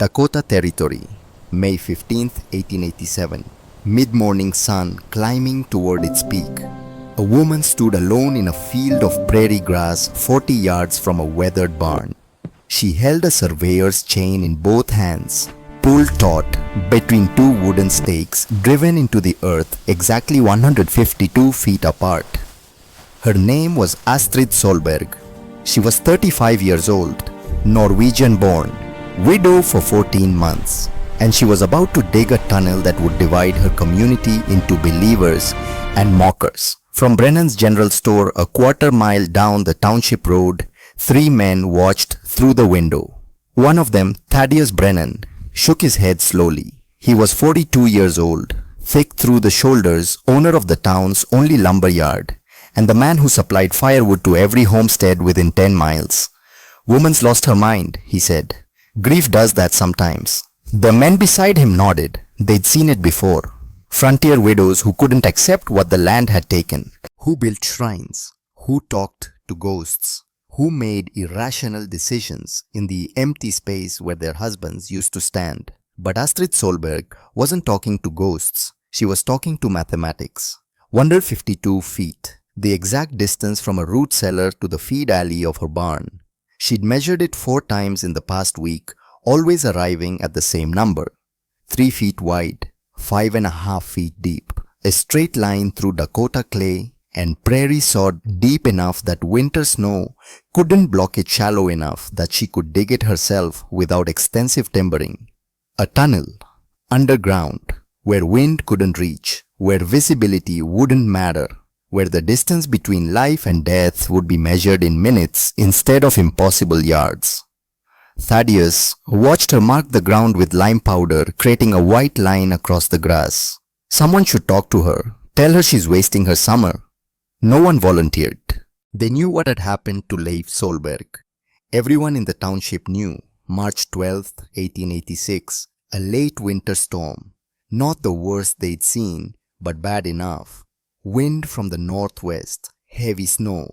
Dakota Territory, May 15, 1887. Mid-morning sun climbing toward its peak. A woman stood alone in a field of prairie grass 40 yards from a weathered barn. She held a surveyor's chain in both hands, pulled taut between two wooden stakes driven into the earth exactly 152 feet apart. Her name was Astrid Solberg. She was 35 years old, Norwegian-born, widow for 14 months, and she was about to dig a tunnel that would divide her community into believers and mockers. From Brennan's General Store a quarter-mile down the township road, three men watched through the window. One of them, Thaddeus Brennan, shook his head slowly. He was 42 years old, thick through the shoulders, owner of the town's only lumber yard, and the man who supplied firewood to every homestead within 10 miles. "Woman's lost her mind," he said. "Grief does that sometimes." The men beside him nodded. They'd seen it before. Frontier widows who couldn't accept what the land had taken, who built shrines, who talked to ghosts, who made irrational decisions in the empty space where their husbands used to stand. But Astrid Solberg wasn't talking to ghosts. She was talking to mathematics. 152 feet, the exact distance from a root cellar to the feed alley of her barn. She'd measured it 4 times in the past week, always arriving at the same number. 3 feet wide, 5.5 feet deep, a straight line through Dakota clay and prairie sod deep enough that winter snow couldn't block it shallow enough that she could dig it herself without extensive timbering. A tunnel, underground, where wind couldn't reach, where visibility wouldn't matter, where the distance between life and death would be measured in minutes instead of impossible yards. Thaddeus watched her mark the ground with lime powder, creating a white line across the grass. Someone should talk to her, tell her she's wasting her summer. No one volunteered. They knew what had happened to Leif Solberg. Everyone in the township knew. March 12, 1886, a late winter storm. Not the worst they'd seen, but bad enough. Wind from the northwest, heavy snow.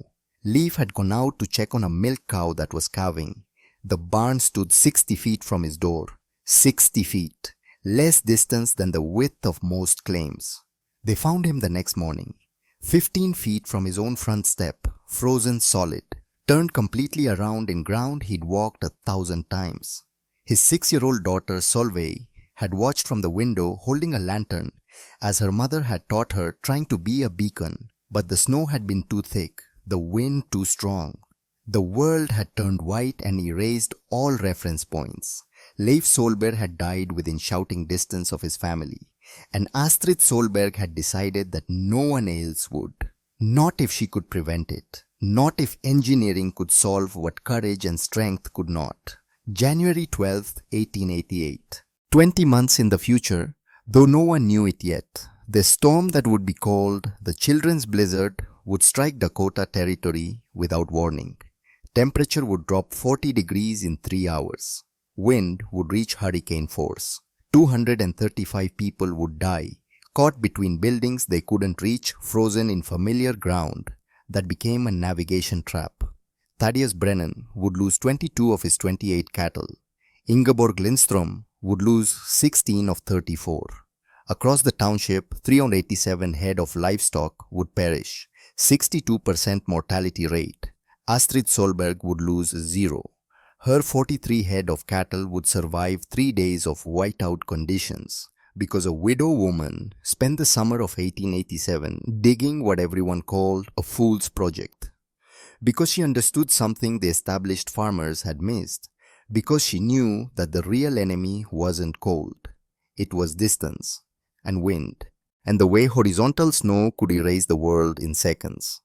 Leif had gone out to check on a milk cow that was calving. The barn stood 60 feet from his door. 60 feet, less distance than the width of most claims. They found him the next morning, 15 feet from his own front step, frozen solid, turned completely around in ground he'd walked 1,000 times. His 6-year-old daughter Solveig had watched from the window holding a lantern as her mother had taught her, trying to be a beacon, but the snow had been too thick, the wind too strong. The world had turned white and erased all reference points. Leif Solberg had died within shouting distance of his family, and Astrid Solberg had decided that no one else would. Not if she could prevent it. Not if engineering could solve what courage and strength could not. January 12, 1888. 20 months in the future, though no one knew it yet, the storm that would be called the Children's Blizzard would strike Dakota Territory without warning. Temperature would drop 40 degrees in 3 hours. Wind would reach hurricane force. 235 people would die, caught between buildings they couldn't reach, frozen in familiar ground that became a navigation trap. Thaddeus Brennan would lose 22 of his 28 cattle. Ingeborg Lindstrom would lose 16 of 34. Across the township, 387 head of livestock would perish, 62% mortality rate. Astrid Solberg would lose 0. Her 43 head of cattle would survive 3 days of whiteout conditions because a widow woman spent the summer of 1887 digging what everyone called a fool's project. Because she understood something the established farmers had missed. Because she knew that the real enemy wasn't cold. It was distance and wind, and the way horizontal snow could erase the world in seconds.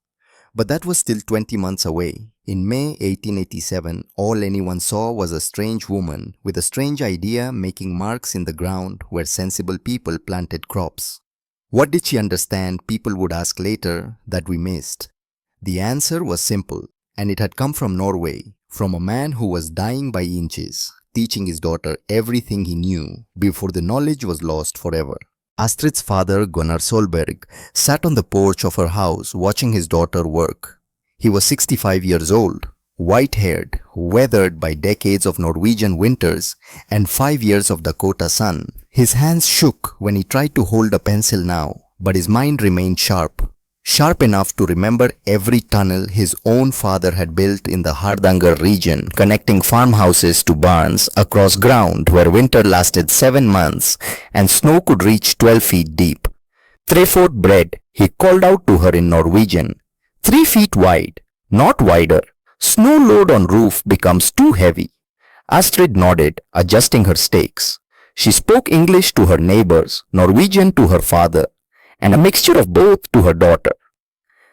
But that was still 20 months away. In May 1887, all anyone saw was a strange woman with a strange idea making marks in the ground where sensible people planted crops. What did she understand, people would ask later, that we missed? The answer was simple, and it had come from Norway, from a man who was dying by inches, teaching his daughter everything he knew before the knowledge was lost forever. Astrid's father, Gunnar Solberg, sat on the porch of her house watching his daughter work. He was 65 years old, White-haired, weathered by decades of Norwegian winters and 5 years of Dakota sun, his hands shook when he tried to hold a pencil now, but his mind remained sharp. Sharp enough to remember every tunnel his own father had built in the Hardanger region, connecting farmhouses to barns across ground where winter lasted 7 months and snow could reach 12 feet deep. "Trefort bread," he called out to her in Norwegian. "3 feet wide, not wider. Snow load on roof becomes too heavy." Astrid nodded, adjusting her stakes. She spoke English to her neighbors, Norwegian to her father, and a mixture of both to her daughter.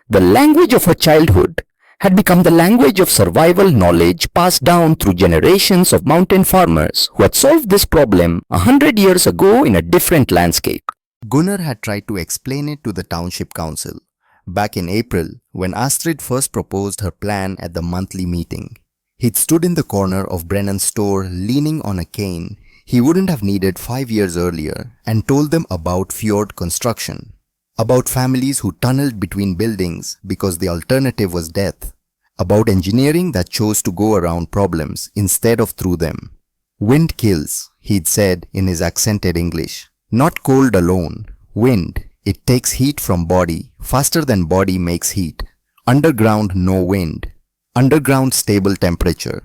The language of her childhood had become the language of survival knowledge passed down through generations of mountain farmers who had solved this problem 100 years ago in a different landscape. Gunnar had tried to explain it to the township council back in April when Astrid first proposed her plan at the monthly meeting. He'd stood in the corner of Brennan's store leaning on a cane he wouldn't have needed 5 years earlier and told them about fjord construction, about families who tunneled between buildings because the alternative was death, about engineering that chose to go around problems instead of through them. "Wind kills," he'd said in his accented English. "Not cold alone. Wind. It takes heat from body faster than body makes heat. Underground, no wind. Underground, stable temperature.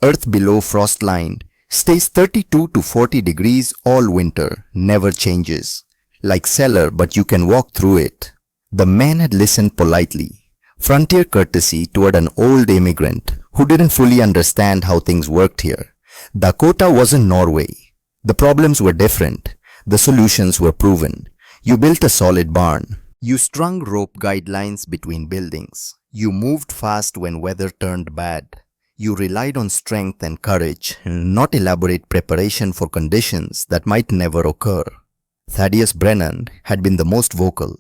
Earth below frost line stays 32 to 40 degrees all winter, never changes. Like cellar, but you can walk through it." The men had listened politely. Frontier courtesy toward an old immigrant who didn't fully understand how things worked here. Dakota wasn't Norway. The problems were different. The solutions were proven. You built a solid barn. You strung rope guidelines between buildings. You moved fast when weather turned bad. You relied on strength and courage, not elaborate preparation for conditions that might never occur. Thaddeus Brennan had been the most vocal.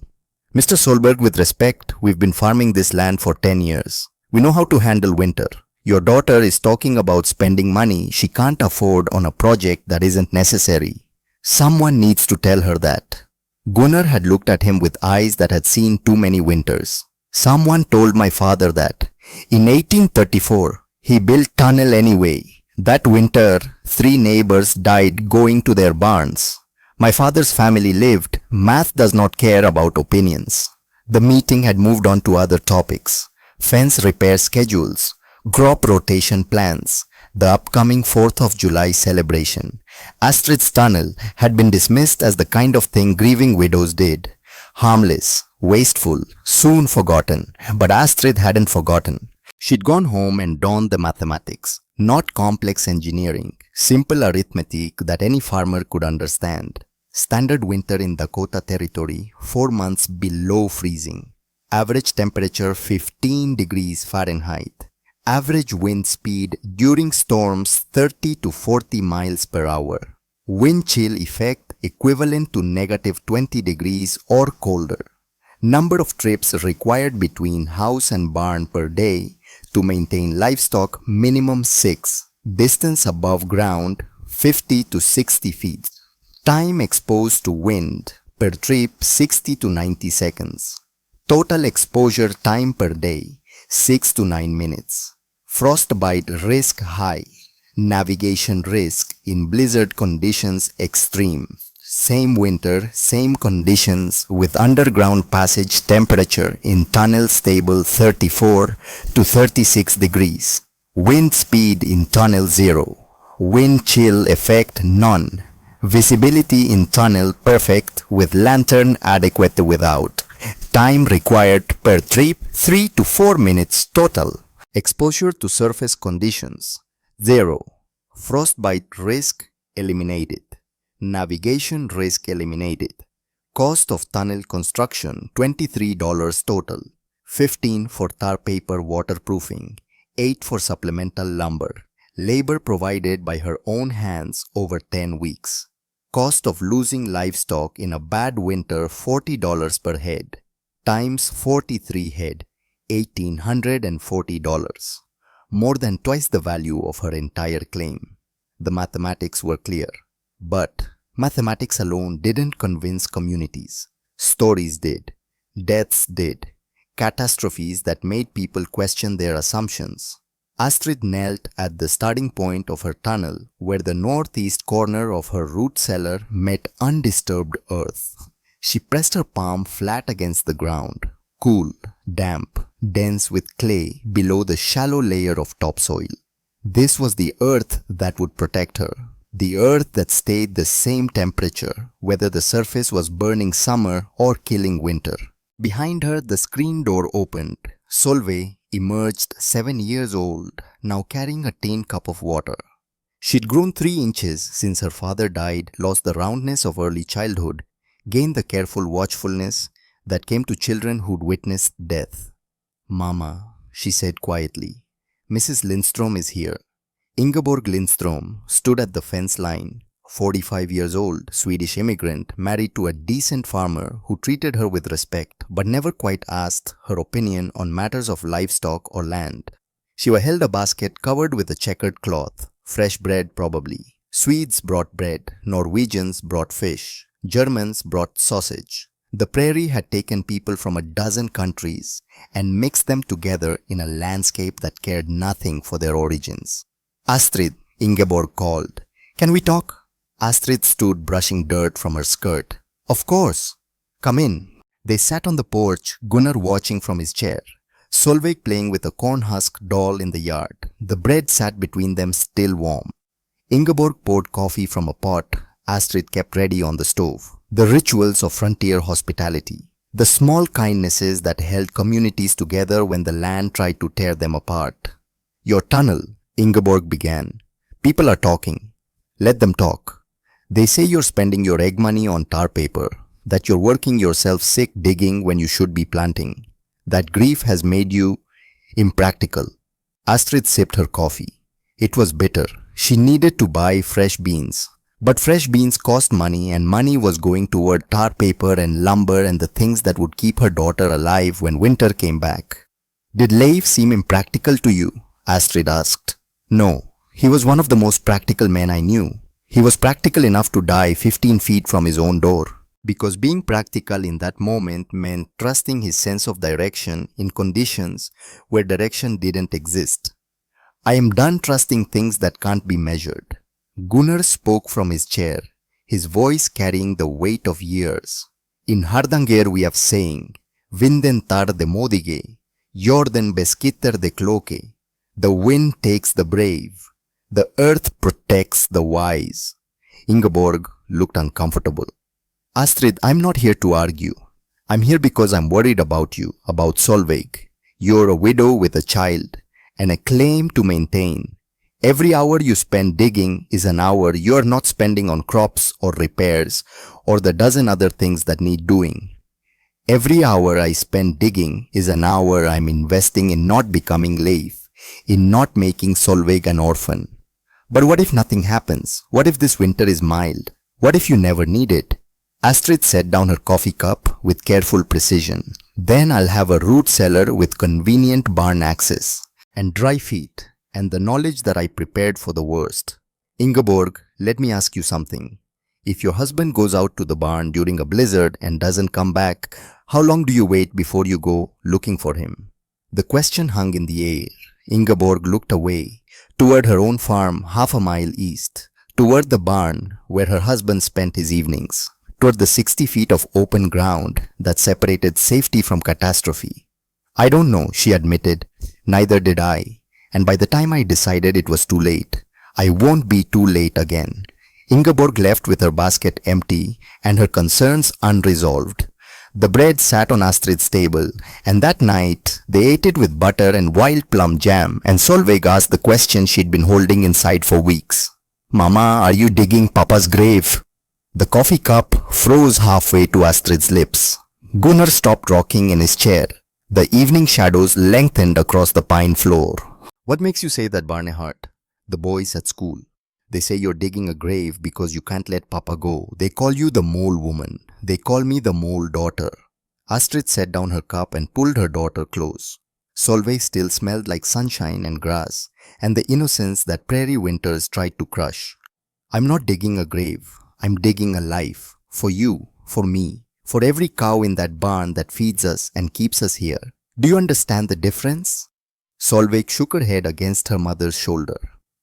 "Mr. Solberg, with respect, we've been farming this land for 10 years. We know how to handle winter. Your daughter is talking about spending money she can't afford on a project that isn't necessary. Someone needs to tell her that." Gunnar had looked at him with eyes that had seen too many winters. "Someone told my father that. In 1834, he built tunnel anyway. That winter, 3 neighbors died going to their barns. My father's family lived. Math does not care about opinions." The meeting had moved on to other topics. Fence repair schedules, crop rotation plans, the upcoming 4th of July celebration. Astrid's tunnel had been dismissed as the kind of thing grieving widows did. Harmless, wasteful, soon forgotten. But Astrid hadn't forgotten. She'd gone home and donned the mathematics. Not complex engineering, simple arithmetic that any farmer could understand. Standard winter in Dakota Territory, 4 months below freezing. Average temperature 15 degrees Fahrenheit. Average wind speed during storms 30 to 40 miles per hour. Wind chill effect equivalent to negative 20 degrees or colder. Number of trips required between house and barn per day to maintain livestock minimum 6. Distance above ground 50 to 60 feet. Time exposed to wind per trip 60 to 90 seconds. Total exposure time per day 6 to 9 minutes. Frostbite risk high. Navigation risk in blizzard conditions extreme. Same winter, same conditions with underground passage temperature in tunnel stable 34 to 36 degrees. Wind speed in tunnel 0. Wind chill effect none. Visibility in tunnel perfect with lantern adequate without. Time required per trip 3 to 4 minutes total. Exposure to surface conditions 0. Frostbite risk eliminated. Navigation risk eliminated. Cost of tunnel construction $23 total. 15 for tar paper waterproofing. 8 for supplemental lumber. Labor provided by her own hands over 10 weeks. Cost of losing livestock in a bad winter $40 per head. Times 43 head. $1,840. More than twice the value of her entire claim. The mathematics were clear. But mathematics alone didn't convince communities. Stories did. Deaths did. Catastrophes that made people question their assumptions. Astrid knelt at the starting point of her tunnel where the northeast corner of her root cellar met undisturbed earth. She pressed her palm flat against the ground, cool, damp, dense with clay below the shallow layer of topsoil. This was the earth that would protect her, the earth that stayed the same temperature whether the surface was burning summer or killing winter. Behind her, the screen door opened. Solveig emerged 7 years old, now carrying a tin cup of water. She'd grown 3 inches since her father died, lost the roundness of early childhood, gained the careful watchfulness that came to children who'd witnessed death. "Mama," she said quietly, "Mrs. Lindstrom is here." Ingeborg Lindstrom stood at the fence line, 45 years old, Swedish immigrant, married to a decent farmer who treated her with respect but never quite asked her opinion on matters of livestock or land. She held a basket covered with a checkered cloth, fresh bread probably. Swedes brought bread, Norwegians brought fish, Germans brought sausage. The prairie had taken people from a dozen countries and mixed them together in a landscape that cared nothing for their origins. "Astrid," Ingeborg called. "Can we talk?" Astrid stood brushing dirt from her skirt. "Of course. Come in." They sat on the porch, Gunnar watching from his chair, Solveig playing with a corn husk doll in the yard. The bread sat between them still warm. Ingeborg poured coffee from a pot Astrid kept ready on the stove. The rituals of frontier hospitality. The small kindnesses that held communities together when the land tried to tear them apart. "Your tunnel," Ingeborg began. "People are talking. Let them talk. They say you're spending your egg money on tar paper, that you're working yourself sick digging when you should be planting, that grief has made you impractical." Astrid sipped her coffee. It was bitter. She needed to buy fresh beans. But fresh beans cost money, and money was going toward tar paper and lumber and the things that would keep her daughter alive when winter came back. "Did Leif seem impractical to you?" Astrid asked. "No. He was one of the most practical men I knew. He was practical enough to die 15 feet from his own door." Because being practical in that moment meant trusting his sense of direction in conditions where direction didn't exist. "I am done trusting things that can't be measured." Gunnar spoke from his chair, his voice carrying the weight of years. "In Hardanger we have saying, vinden tar de modige, jorden beskitter de kloke. The wind takes the brave, the earth protects the wise." Ingeborg looked uncomfortable. "Astrid, I'm not here to argue. I'm here because I'm worried about you, about Solveig. You're a widow with a child and a claim to maintain. Every hour you spend digging is an hour you're not spending on crops or repairs or the dozen other things that need doing. Every hour I spend digging is an hour I'm investing in not becoming Leif, in not making Solveig an orphan. But what if nothing happens? What if this winter is mild? What if you never need it?" Astrid set down her coffee cup with careful precision. "Then I'll have a root cellar with convenient barn access and dry feet and the knowledge that I prepared for the worst. Ingeborg, let me ask you something. If your husband goes out to the barn during a blizzard and doesn't come back, how long do you wait before you go looking for him?" The question hung in the air. Ingeborg looked away, toward her own farm half a mile east, toward the barn where her husband spent his evenings, toward the 60 feet of open ground that separated safety from catastrophe. "I don't know," she admitted. "Neither did I. And by the time I decided it was too late, I won't be too late again." Ingeborg left with her basket empty and her concerns unresolved. The bread sat on Astrid's table, and that night they ate it with butter and wild plum jam, and Solveig asked the question she'd been holding inside for weeks. "Mama, are you digging Papa's grave?" The coffee cup froze halfway to Astrid's lips. Gunnar stopped rocking in his chair. The evening shadows lengthened across the pine floor. "What makes you say that, Barnehart?" "The boys at school. They say you're digging a grave because you can't let Papa go. They call you the mole woman. They call me the mole daughter." Astrid set down her cup and pulled her daughter close. Solveig still smelled like sunshine and grass and the innocence that prairie winters tried to crush. "I'm not digging a grave. I'm digging a life. For you, for me, for every cow in that barn that feeds us and keeps us here. Do you understand the difference?" Solveig shook her head against her mother's shoulder.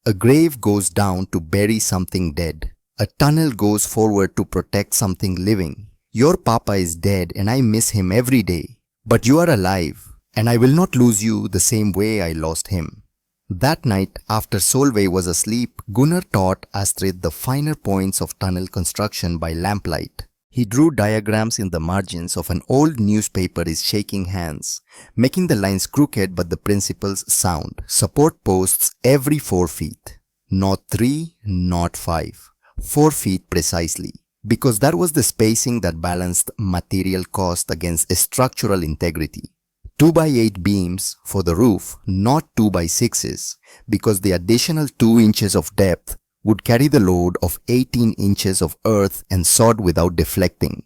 A grave goes down to bury something dead. A tunnel goes forward to protect something living. Your papa is dead and I miss him every day. But you are alive and I will not lose you the same way I lost him. That night, after Solveig was asleep, Gunnar taught Astrid the finer points of tunnel construction by lamplight. He drew diagrams in the margins of an old newspaper is shaking hands, making the lines crooked but the principles sound. Support posts every 4 feet. Not 3, not 5. 4 feet precisely. Because that was the spacing that balanced material cost against structural integrity. 2 by 8 beams for the roof, not 2 by 6s, because the additional 2 inches of depth would carry the load of 18 inches of earth and sod without deflecting.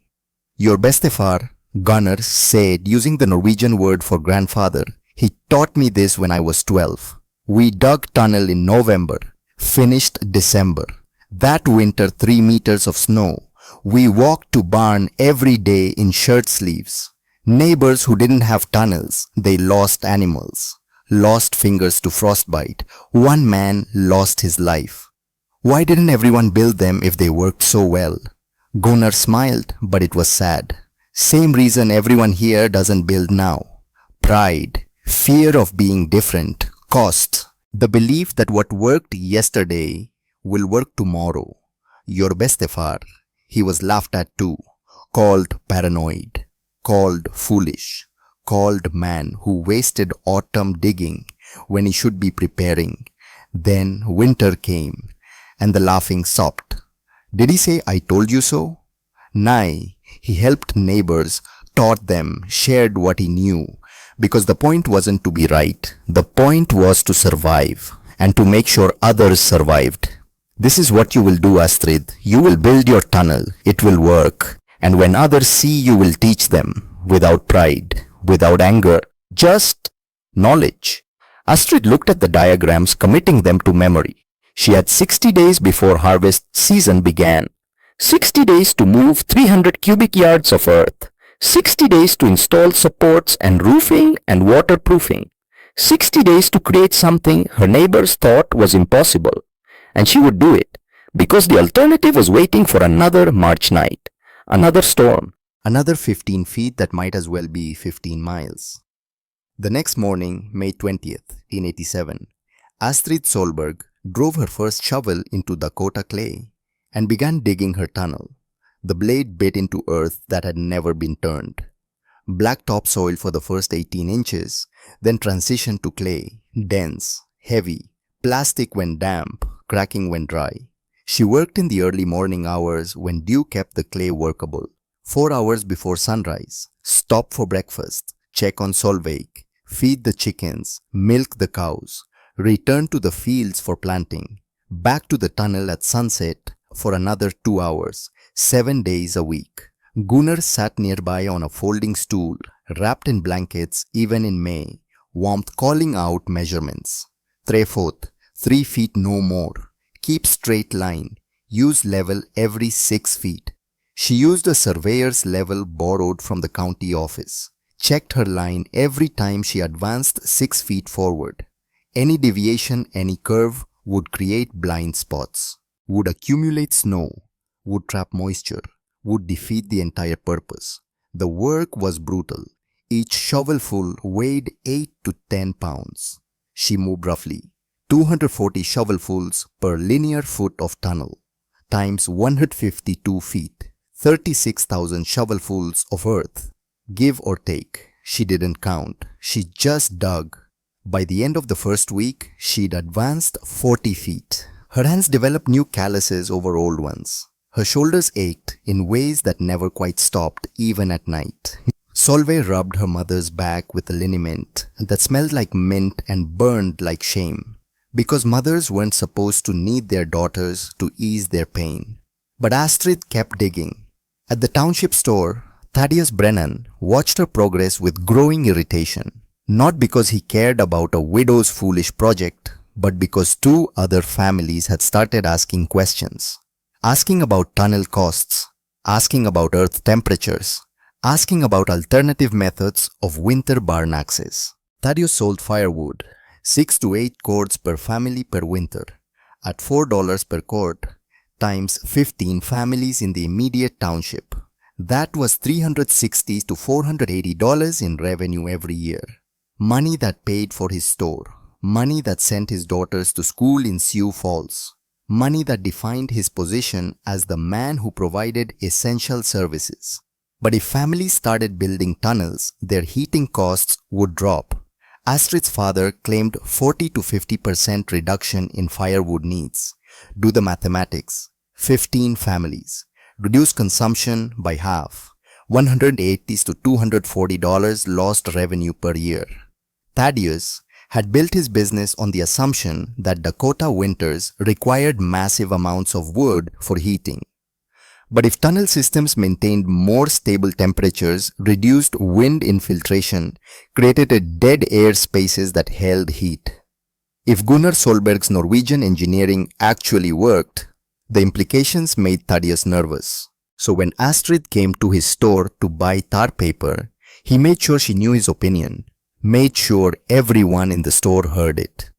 Your bestefar, Gunnar, said using the Norwegian word for grandfather, he taught me this when I was 12. We dug tunnel in November, finished December. That winter 3 meters of snow. We walked to barn every day in shirt sleeves. Neighbors who didn't have tunnels, they lost animals, lost fingers to frostbite. One man lost his life. Why didn't everyone build them if they worked so well? Gunnar smiled, but it was sad. Same reason everyone here doesn't build now. Pride, fear of being different, cost, the belief that what worked yesterday will work tomorrow. Your bestefar, he was laughed at too, called paranoid, called foolish, called man who wasted autumn digging when he should be preparing. Then winter came and the laughing stopped. Did he say, I told you so? Nay, he helped neighbors, taught them, shared what he knew, because the point wasn't to be right. The point was to survive and to make sure others survived. This is what you will do, Astrid. You will build your tunnel. It will work. And when others see, you will teach them without pride, without anger, just knowledge. Astrid looked at the diagrams, committing them to memory. She had 60 days before harvest season began. 60 days to move 300 cubic yards of earth. 60 days to install supports and roofing and waterproofing. 60 days to create something her neighbors thought was impossible. And she would do it, because the alternative was waiting for another March night, another storm. Another 15 feet that might as well be 15 miles. The next morning, May 20th, in 87, Astrid Solberg drove her first shovel into Dakota clay and began digging her tunnel. The blade bit into earth that had never been turned. Black topsoil for the first 18 inches, then transitioned to clay, dense, heavy, plastic when damp, cracking when dry. She worked in the early morning hours when dew kept the clay workable. 4 hours before sunrise, stop for breakfast, check on Solveig, feed the chickens, milk the cows, return to the fields for planting, back to the tunnel at sunset for another 2 hours, 7 days a week. Gunnar sat nearby on a folding stool, wrapped in blankets even in May, warmth calling out measurements. 3 foot, 3 feet no more. Keep straight line. Use level every 6 feet. She used a surveyor's level borrowed from the county office. Checked her line every time she advanced 6 feet forward. Any deviation, any curve would create blind spots, would accumulate snow, would trap moisture, would defeat the entire purpose. The work was brutal. Each shovelful weighed 8 to 10 pounds. She moved roughly 240 shovelfuls per linear foot of tunnel, times 152 feet, 36,000 shovelfuls of earth. Give or take, she didn't count, she just dug. By the end of the first week, she'd advanced 40 feet. Her hands developed new calluses over old ones. Her shoulders ached in ways that never quite stopped, even at night. Solveig rubbed her mother's back with a liniment that smelled like mint and burned like shame, because mothers weren't supposed to knead their daughters to ease their pain. But Astrid kept digging. At the township store, Thaddeus Brennan watched her progress with growing irritation, not because he cared about a widow's foolish project, but because 2 other families had started asking questions. Asking about tunnel costs, asking about earth temperatures, asking about alternative methods of winter barn access. Thaddeus sold firewood, 6 to 8 cords per family per winter. At $4 per cord, times 15 families in the immediate township. That was $360 to $480 in revenue every year. Money that paid for his store. Money that sent his daughters to school in Sioux Falls. Money that defined his position as the man who provided essential services. But if families started building tunnels, their heating costs would drop. Astrid's father claimed 40 to 50% reduction in firewood needs. Do the mathematics. 15 families. Reduce consumption by half. $180 to $240 lost revenue per year. Thaddeus had built his business on the assumption that Dakota winters required massive amounts of wood for heating. But if tunnel systems maintained more stable temperatures, reduced wind infiltration, created dead air spaces that held heat. If Gunnar Solberg's Norwegian engineering actually worked, the implications made Thaddeus nervous. So when Astrid came to his store to buy tar paper, he made sure she knew his opinion, made sure everyone in the store heard it.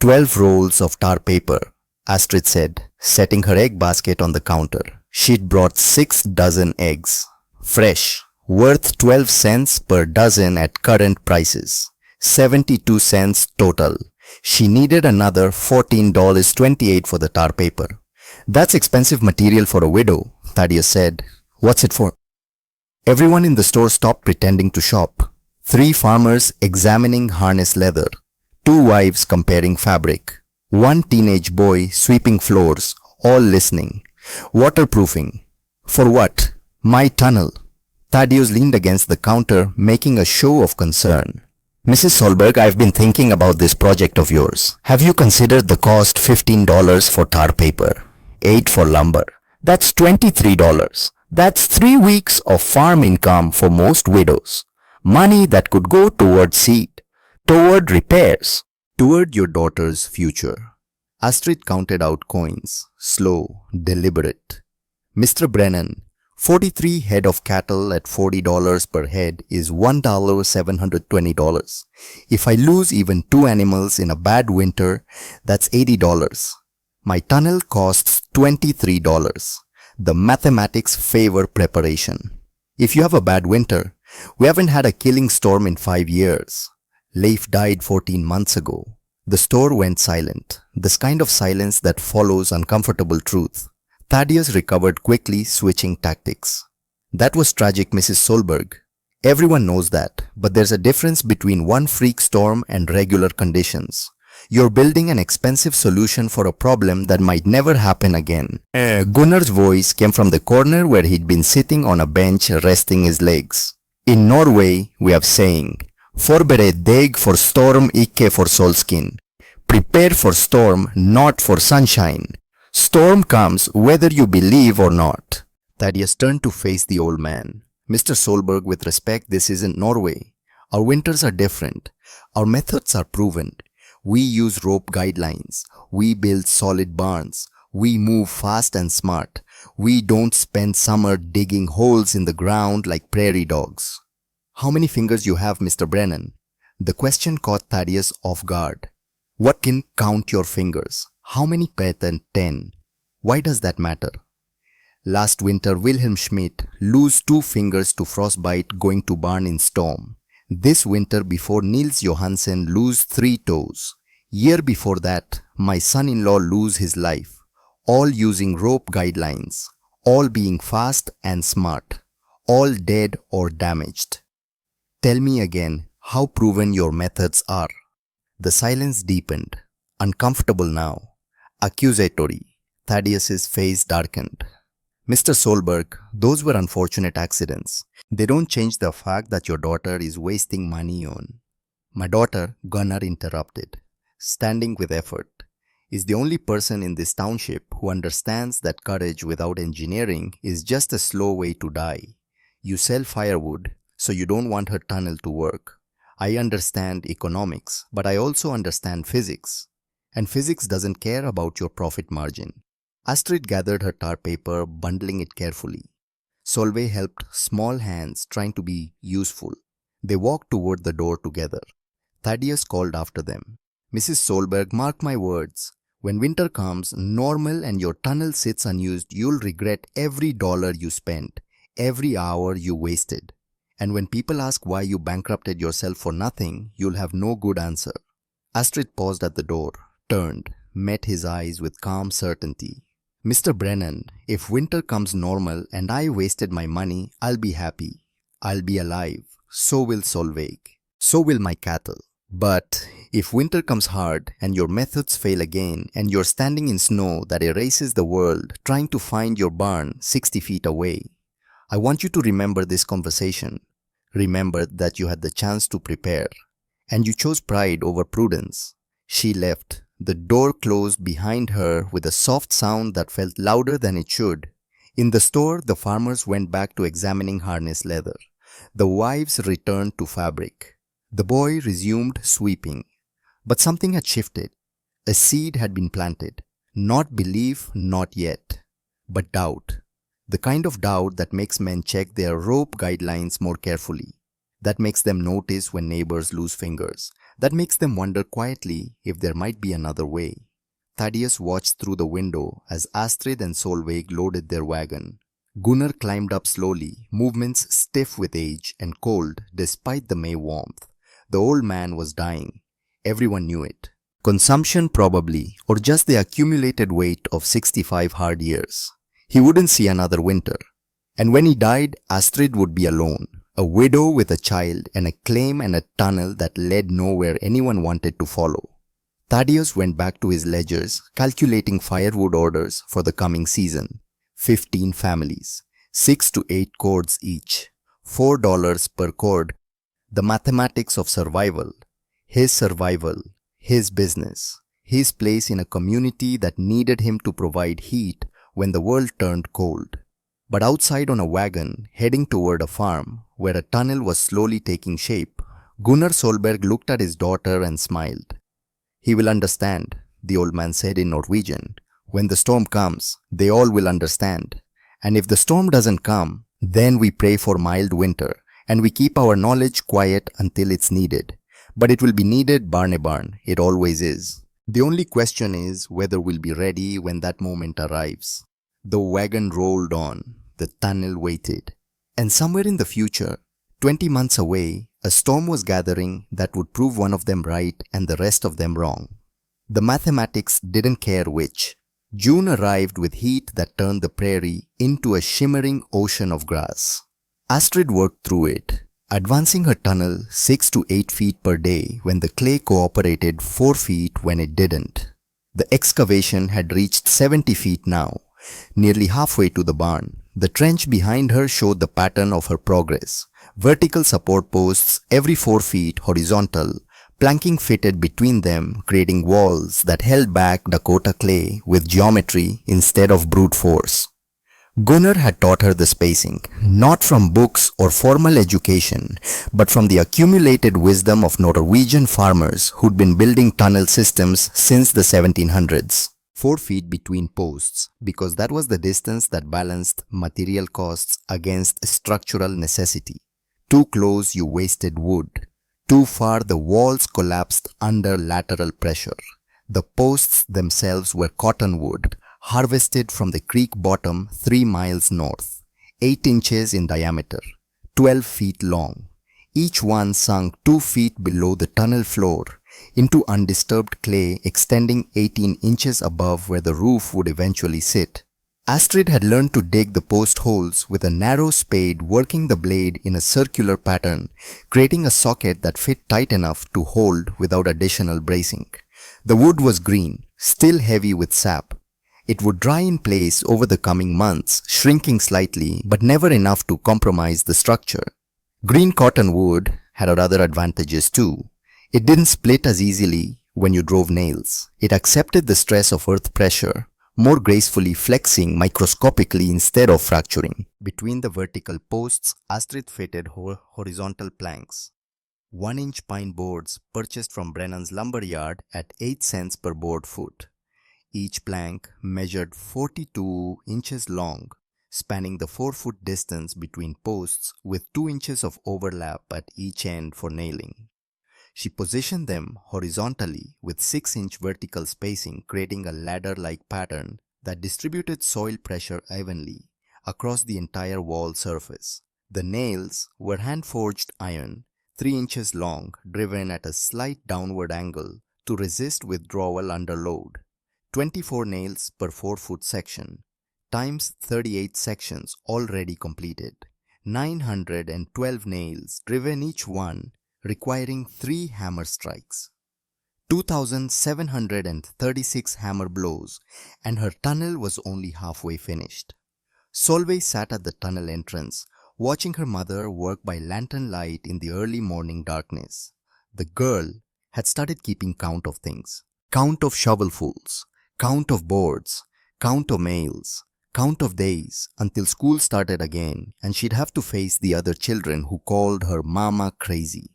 12 rolls of tar paper, Astrid said, setting her egg basket on the counter. She'd brought 6 dozen eggs, fresh, worth 12 cents per dozen at current prices, 72 cents total. She needed another $14.28 for the tar paper. That's expensive material for a widow, Thaddeus said. What's it for? Everyone in the store stopped pretending to shop. 3 farmers examining harness leather, 2 wives comparing fabric, 1 teenage boy sweeping floors, all listening. Waterproofing. For what? My tunnel. Thaddeus leaned against the counter, making a show of concern. Mrs. Solberg, I've been thinking about this project of yours. Have you considered the cost $15 for tar paper, $8 for lumber? That's $23. That's 3 weeks of farm income for most widows. Money that could go toward seed, toward repairs, toward your daughter's future. Astrid counted out coins, slow, deliberate. Mr. Brennan, 43 head of cattle at $40 per head is $1,720. If I lose even 2 animals in a bad winter, that's $80. My tunnel costs $23. The mathematics favor preparation. If you have a bad winter, we haven't had a killing storm in 5 years. Leif died 14 months ago. The store went silent, this kind of silence that follows uncomfortable truth. Thaddeus recovered quickly, switching tactics. That was tragic, Mrs. Solberg. Everyone knows that, but there's a difference between one freak storm and regular conditions. You're building an expensive solution for a problem that might never happen again. Gunnar's voice came from the corner where he'd been sitting on a bench resting his legs. In Norway, we have saying, Forbered deg for storm, ikke for solskin. Prepare for storm, not for sunshine. Storm comes whether you believe or not. Thaddeus turned to face the old man. Mr. Solberg, with respect, this isn't Norway. Our winters are different. Our methods are proven. We use rope guidelines. We build solid barns. We move fast and smart. We don't spend summer digging holes in the ground like prairie dogs. How many fingers you have, Mr. Brennan? The question caught Thaddeus off guard. What can count your fingers? How many better than 10? Why does that matter? Last winter, Wilhelm Schmidt lose 2 fingers to frostbite going to barn in storm. This winter before Nils Johansen lose 3 toes. Year before that, my son-in-law lose his life. All using rope guidelines. All being fast and smart. All dead or damaged. Tell me again how proven your methods are. The silence deepened, uncomfortable now, accusatory. Thaddeus's face darkened. Mr. Solberg, those were unfortunate accidents. They don't change the fact that your daughter is wasting money on. My daughter, Gunnar interrupted, standing with effort, is the only person in this township who understands that courage without engineering is just a slow way to die. You sell firewood, so you don't want her tunnel to work. I understand economics, but I also understand physics. And physics doesn't care about your profit margin. Astrid gathered her tar paper, bundling it carefully. Solveig helped, small hands trying to be useful. They walked toward the door together. Thaddeus called after them. Mrs. Solberg, mark my words. When winter comes, normal and your tunnel sits unused, you'll regret every dollar you spent, every hour you wasted. And when people ask why you bankrupted yourself for nothing, you'll have no good answer. Astrid paused at the door, turned, met his eyes with calm certainty. Mr. Brennan, if winter comes normal and I wasted my money, I'll be happy. I'll be alive. So will Solveig. So will my cattle. But if winter comes hard and your methods fail again and you're standing in snow that erases the world trying to find your barn 60 feet away, I want you to remember this conversation. Remember that you had the chance to prepare. And you chose pride over prudence. She left. The door closed behind her with a soft sound that felt louder than it should. In the store, the farmers went back to examining harness leather. The wives returned to fabric. The boy resumed sweeping. But something had shifted. A seed had been planted. Not belief, not yet, but doubt. The kind of doubt that makes men check their rope guidelines more carefully. That makes them notice when neighbors lose fingers. That makes them wonder quietly if there might be another way. Thaddeus watched through the window as Astrid and Solveig loaded their wagon. Gunnar climbed up slowly, movements stiff with age and cold despite the May warmth. The old man was dying. Everyone knew it. Consumption probably, or just the accumulated weight of 65 hard years. He wouldn't see another winter. And when he died, Astrid would be alone. A widow with a child and a claim and a tunnel that led nowhere anyone wanted to follow. Thaddeus went back to his ledgers, calculating firewood orders for the coming season. 15 families, 6 to 8 cords each, $4 per cord. The mathematics of survival. His survival, his business, his place in a community that needed him to provide heat when the world turned cold. But outside on a wagon, heading toward a farm, where a tunnel was slowly taking shape, Gunnar Solberg looked at his daughter and smiled. He will understand, the old man said in Norwegian. When the storm comes, they all will understand. And if the storm doesn't come, then we pray for mild winter, and we keep our knowledge quiet until it's needed. But it will be needed, barn, it always is. The only question is whether we'll be ready when that moment arrives. The wagon rolled on, the tunnel waited. And somewhere in the future, 20 months away, a storm was gathering that would prove one of them right and the rest of them wrong. The mathematics didn't care which. June arrived with heat that turned the prairie into a shimmering ocean of grass. Astrid worked through it, advancing her tunnel 6 to 8 feet per day when the clay cooperated 4 feet when it didn't. The excavation had reached 70 feet now, nearly halfway to the barn. The trench behind her showed the pattern of her progress. Vertical support posts every 4 feet horizontal, planking fitted between them, creating walls that held back Dakota clay with geometry instead of brute force. Gunnar had taught her the spacing, not from books or formal education, but from the accumulated wisdom of Norwegian farmers who'd been building tunnel systems since the 1700s. 4 feet between posts, because that was the distance that balanced material costs against structural necessity. Too close, you wasted wood. Too far, the walls collapsed under lateral pressure. The posts themselves were cottonwood, harvested from the creek bottom 3 miles north, 8 inches in diameter, 12 feet long. Each one sunk 2 feet below the tunnel floor into undisturbed clay extending 18 inches above where the roof would eventually sit. Astrid had learned to dig the post holes with a narrow spade, working the blade in a circular pattern, creating a socket that fit tight enough to hold without additional bracing. The wood was green, still heavy with sap. It would dry in place over the coming months, shrinking slightly but never enough to compromise the structure. Green cottonwood had other advantages too. It didn't split as easily when you drove nails. It accepted the stress of earth pressure, more gracefully flexing microscopically instead of fracturing. Between the vertical posts, Astrid fitted horizontal planks. 1-inch pine boards purchased from Brennan's lumber yard at 8 cents per board foot. Each plank measured 42 inches long, spanning the 4-foot distance between posts with 2 inches of overlap at each end for nailing. She positioned them horizontally with 6-inch vertical spacing, creating a ladder-like pattern that distributed soil pressure evenly across the entire wall surface. The nails were hand-forged iron, 3 inches long, driven at a slight downward angle to resist withdrawal under load. 24 nails per 4-foot section, times 38 sections already completed. 912 nails driven, each one requiring 3 hammer strikes. 2,736 hammer blows, and her tunnel was only halfway finished. Solveig sat at the tunnel entrance, watching her mother work by lantern light in the early morning darkness. The girl had started keeping count of things. Count of shovelfuls, count of boards, count of mails, count of days, until school started again and she'd have to face the other children who called her mama crazy.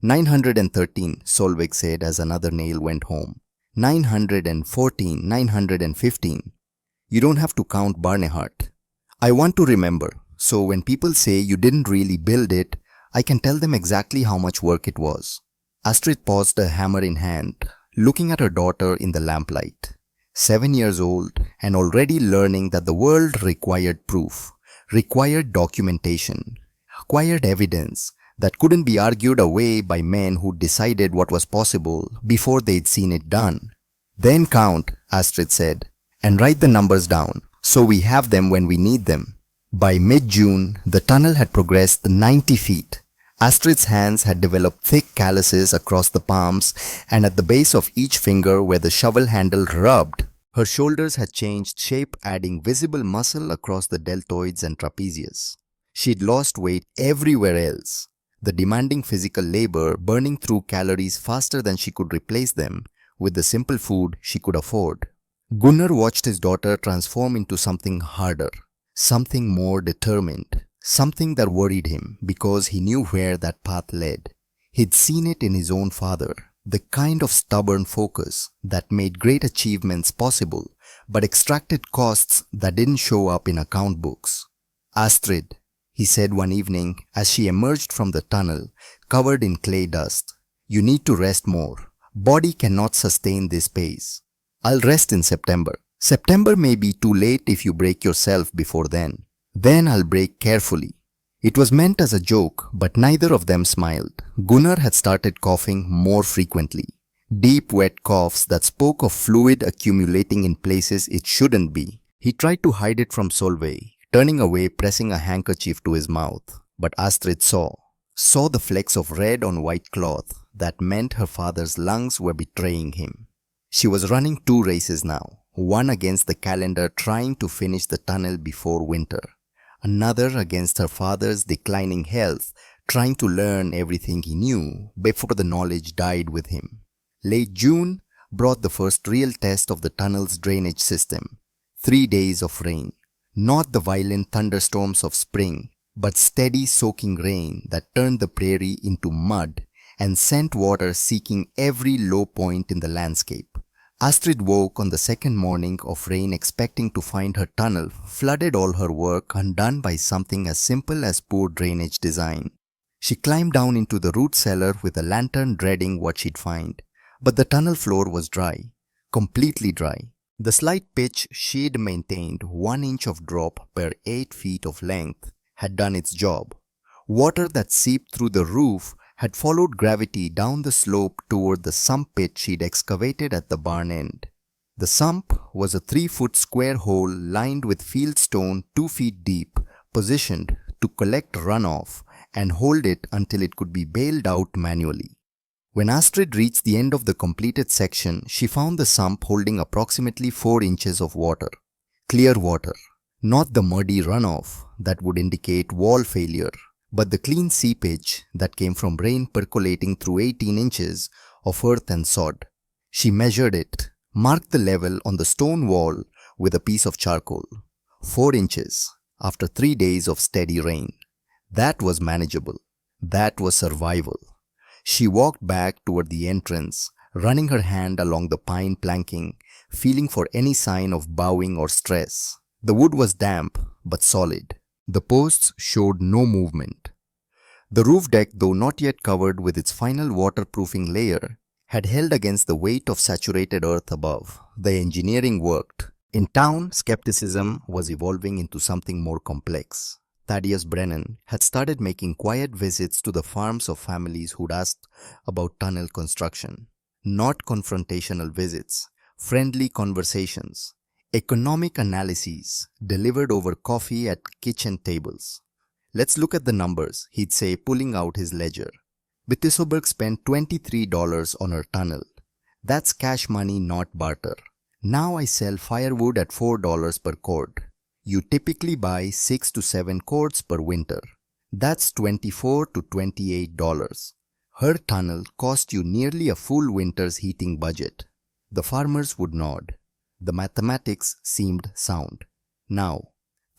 913, Solveig said as another nail went home. 914, 915. You don't have to count Barnehart. I want to remember, so when people say you didn't really build it, I can tell them exactly how much work it was. Astrid paused, a hammer in hand, looking at her daughter in the lamplight. 7 years old and already learning that the world required proof, required documentation, required evidence that couldn't be argued away by men who decided what was possible before they'd seen it done. Then count, Astrid said, and write the numbers down so we have them when we need them. By mid-June, the tunnel had progressed 90 feet. Astrid's hands had developed thick calluses across the palms and at the base of each finger where the shovel handle rubbed. Her shoulders had changed shape, adding visible muscle across the deltoids and trapezius. She'd lost weight everywhere else, the demanding physical labor burning through calories faster than she could replace them with the simple food she could afford. Gunnar watched his daughter transform into something harder, something more determined, something that worried him because he knew where that path led. He'd seen it in his own father, the kind of stubborn focus that made great achievements possible but extracted costs that didn't show up in account books. Astrid, he said one evening as she emerged from the tunnel, covered in clay dust, you need to rest more. Body cannot sustain this pace. I'll rest in September. September may be too late if you break yourself before then. Then I'll break carefully. It was meant as a joke, but neither of them smiled. Gunnar had started coughing more frequently. Deep, wet coughs that spoke of fluid accumulating in places it shouldn't be. He tried to hide it from Solveig, turning away, pressing a handkerchief to his mouth. But Astrid saw the flecks of red on white cloth that meant her father's lungs were betraying him. She was running 2 races now, one against the calendar trying to finish the tunnel before winter, another against her father's declining health, trying to learn everything he knew before the knowledge died with him. Late June brought the first real test of the tunnel's drainage system. 3 days of rain. Not the violent thunderstorms of spring, but steady soaking rain that turned the prairie into mud and sent water seeking every low point in the landscape. Astrid woke on the second morning of rain expecting to find her tunnel flooded, all her work undone by something as simple as poor drainage design. She climbed down into the root cellar with a lantern, dreading what she'd find. But the tunnel floor was dry, completely dry. The slight pitch she'd maintained, 1 inch of drop per 8 feet of length, had done its job. Water that seeped through the roof had followed gravity down the slope toward the sump pit she'd excavated at the barn end. The sump was a 3-foot square hole lined with field stone 2 feet deep, positioned to collect runoff and hold it until it could be bailed out manually. When Astrid reached the end of the completed section, she found the sump holding approximately 4 inches of water. Clear water, not the muddy runoff that would indicate wall failure, but the clean seepage that came from rain percolating through 18 inches of earth and sod. She measured it, marked the level on the stone wall with a piece of charcoal. 4 inches after 3 days of steady rain. That was manageable. That was survival. She walked back toward the entrance, running her hand along the pine planking, feeling for any sign of bowing or stress. The wood was damp but solid. The posts showed no movement. The roof deck, though not yet covered with its final waterproofing layer, had held against the weight of saturated earth above. The engineering worked. In town, skepticism was evolving into something more complex. Thaddeus Brennan had started making quiet visits to the farms of families who'd asked about tunnel construction. Not confrontational visits, friendly conversations, economic analyses delivered over coffee at kitchen tables. "Let's look at the numbers," he'd say, pulling out his ledger. Bittisoberg spent $23 on her tunnel. That's cash money, not barter. Now I sell firewood at $4 per cord. You typically buy 6 to 7 cords per winter. That's $24 to $28. Her tunnel cost you nearly a full winter's heating budget. The farmers would nod. The mathematics seemed sound. Now,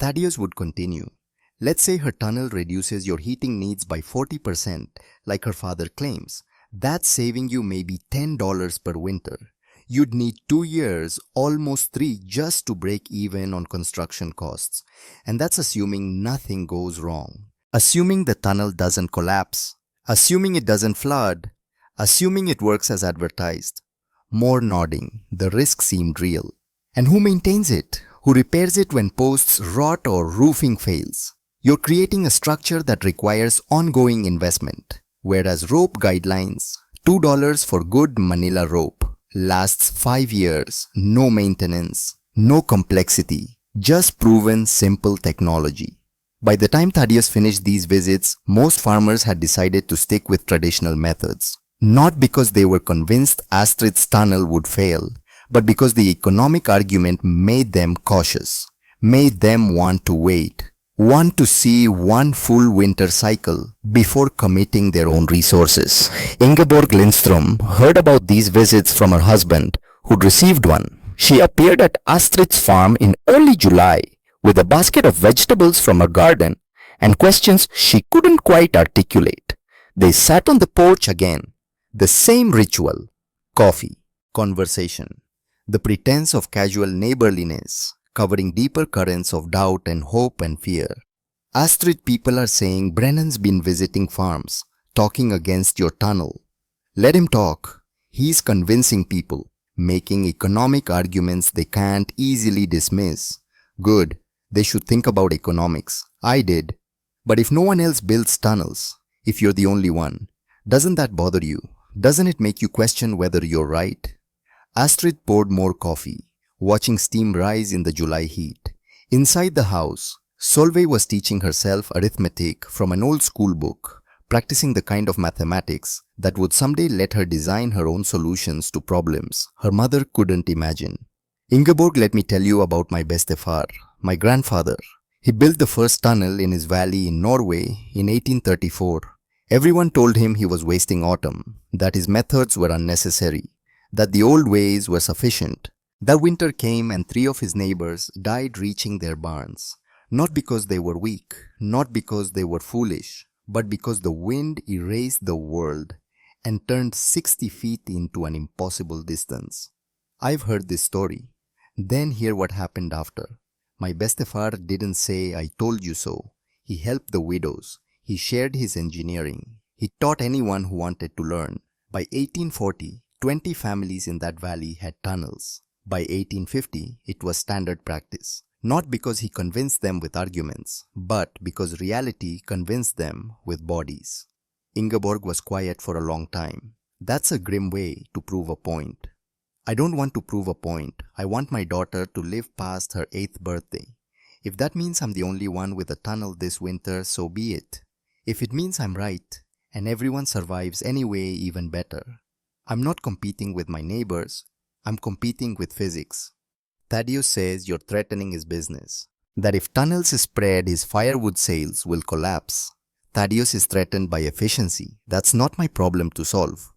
Thaddeus would continue. "Let's say her tunnel reduces your heating needs by 40%, like her father claims. That's saving you maybe $10 per winter. You'd need 2 years, almost 3, just to break even on construction costs. And that's assuming nothing goes wrong. Assuming the tunnel doesn't collapse. Assuming it doesn't flood. Assuming it works as advertised." More nodding. The risk seemed real. "And who maintains it? Who repairs it when posts rot or roofing fails? You're creating a structure that requires ongoing investment. Whereas rope guidelines, $2 for good manila rope, lasts 5 years, no maintenance, no complexity, just proven simple technology." By the time Thaddeus finished these visits, most farmers had decided to stick with traditional methods. Not because they were convinced Astrid's tunnel would fail, but because the economic argument made them cautious, made them want to wait, want to see one full winter cycle before committing their own resources. Ingeborg Lindström heard about these visits from her husband, who'd received one. She appeared at Astrid's farm in early July with a basket of vegetables from her garden and questions she couldn't quite articulate. They sat on the porch again. The same ritual. Coffee. Conversation. The pretense of casual neighborliness, covering deeper currents of doubt and hope and fear. "Astrid, people are saying Brennan's been visiting farms, talking against your tunnel. Let him talk. He's convincing people, making economic arguments they can't easily dismiss. Good. They should think about economics. I did. But if no one else builds tunnels, if you're the only one, doesn't that bother you? Doesn't it make you question whether you're right?" Astrid poured more coffee, watching steam rise in the July heat. Inside the house, Solveig was teaching herself arithmetic from an old school book, practicing the kind of mathematics that would someday let her design her own solutions to problems her mother couldn't imagine. "Ingeborg, let me tell you about my bestefar, my grandfather. He built the first tunnel in his valley in Norway in 1834. Everyone told him he was wasting autumn, that his methods were unnecessary, that the old ways were sufficient. That winter came and 3 of his neighbors died reaching their barns, not because they were weak, not because they were foolish, but because the wind erased the world and turned 60 feet into an impossible distance. I've heard this story. Then hear what happened after. My bestefar didn't say, 'I told you so.' He helped the widows. He shared his engineering. He taught anyone who wanted to learn. By 1840, 20 families in that valley had tunnels. By 1850, it was standard practice. Not because he convinced them with arguments, but because reality convinced them with bodies." Ingeborg was quiet for a long time. "That's a grim way to prove a point." "I don't want to prove a point. I want my daughter to live past her 8th birthday. If that means I'm the only one with a tunnel this winter, so be it. If it means I'm right, and everyone survives anyway, even better. I'm not competing with my neighbors. I'm competing with physics." Thaddeus says you're threatening his business. That if tunnels spread, his firewood sales will collapse. Thaddeus is threatened by efficiency. That's not my problem to solve.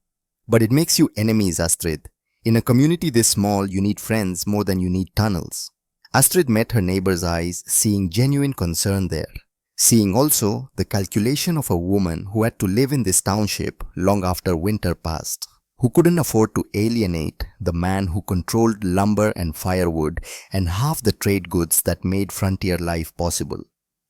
"But it makes you enemies, Astrid. In a community this small, you need friends more than you need tunnels." Astrid met her neighbor's eyes, seeing genuine concern there. Seeing also the calculation of a woman who had to live in this township long after winter passed, who couldn't afford to alienate the man who controlled lumber and firewood and half the trade goods that made frontier life possible.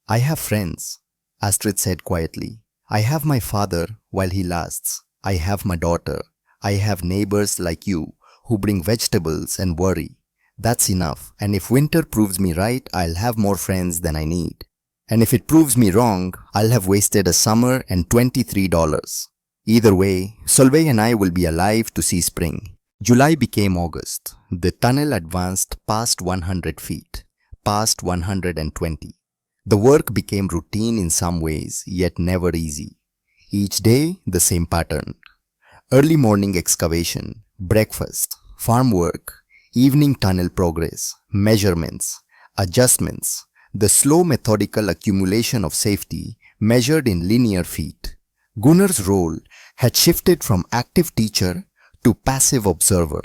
"I have friends," Astrid said quietly. I have my father while he lasts. I have my daughter. I have neighbors like you who bring vegetables and worry. That's enough. And if winter proves me right, I'll have more friends than I need. And if it proves me wrong, I'll have wasted a summer and $23. Either way, Solveig and I will be alive to see spring. July became August. The tunnel advanced past 100 feet, past 120. The work became routine in some ways, yet never easy. Each day, the same pattern. Early morning excavation, breakfast, farm work, evening tunnel progress, measurements, adjustments, the slow methodical accumulation of safety measured in linear feet. Gunnar's role had shifted from active teacher to passive observer.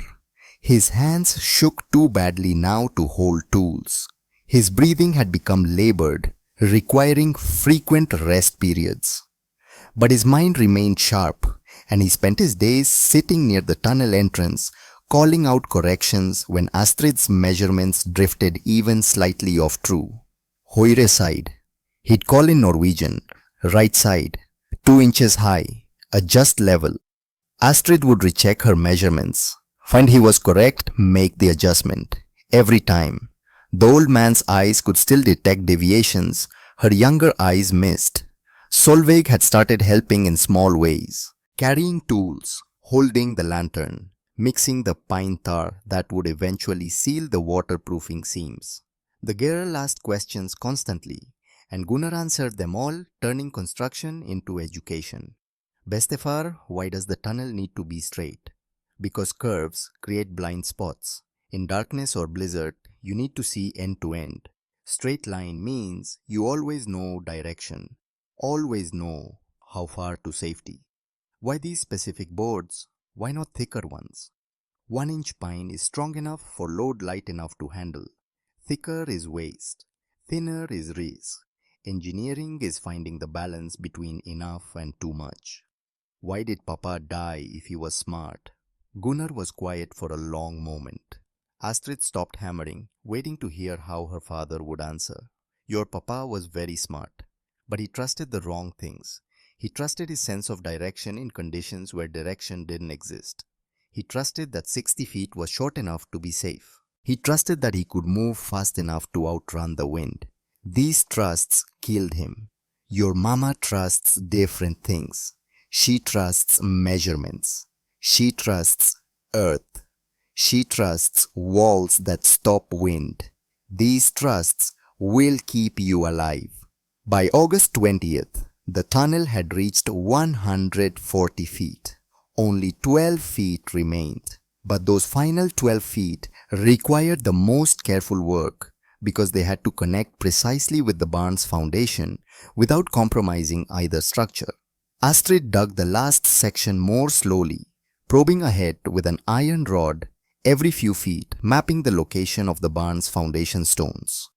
His hands shook too badly now to hold tools. His breathing had become labored, requiring frequent rest periods. But his mind remained sharp, and he spent his days sitting near the tunnel entrance, calling out corrections when Astrid's measurements drifted even slightly off true. Høyre side. He'd call in Norwegian. Right side. 2 inches high. Adjust level. Astrid would recheck her measurements. Find he was correct, make the adjustment. Every time. The old man's eyes could still detect deviations. Her younger eyes missed. Solveig had started helping in small ways. Carrying tools, holding the lantern, mixing the pine tar that would eventually seal the waterproofing seams. The girl asked questions constantly, and Gunnar answered them all, turning construction into education. Bestefar, why does the tunnel need to be straight? Because curves create blind spots. In darkness or blizzard, you need to see end to end. Straight line means you always know direction, always know how far to safety. Why these specific boards? Why not thicker ones? 1-inch pine is strong enough for load light enough to handle. Thicker is waste. Thinner is risk. Engineering is finding the balance between enough and too much. Why did Papa die if he was smart? Gunnar was quiet for a long moment. Astrid stopped hammering, waiting to hear how her father would answer. Your Papa was very smart, but he trusted the wrong things. He trusted his sense of direction in conditions where direction didn't exist. He trusted that 60 feet was short enough to be safe. He trusted that he could move fast enough to outrun the wind. These trusts killed him. Your mama trusts different things. She trusts measurements. She trusts earth. She trusts walls that stop wind. These trusts will keep you alive. By August 20th, the tunnel had reached 140 feet. Only 12 feet remained. But those final 12 feet required the most careful work because they had to connect precisely with the barn's foundation without compromising either structure. Astrid dug the last section more slowly, probing ahead with an iron rod every few feet, mapping the location of the barn's foundation stones.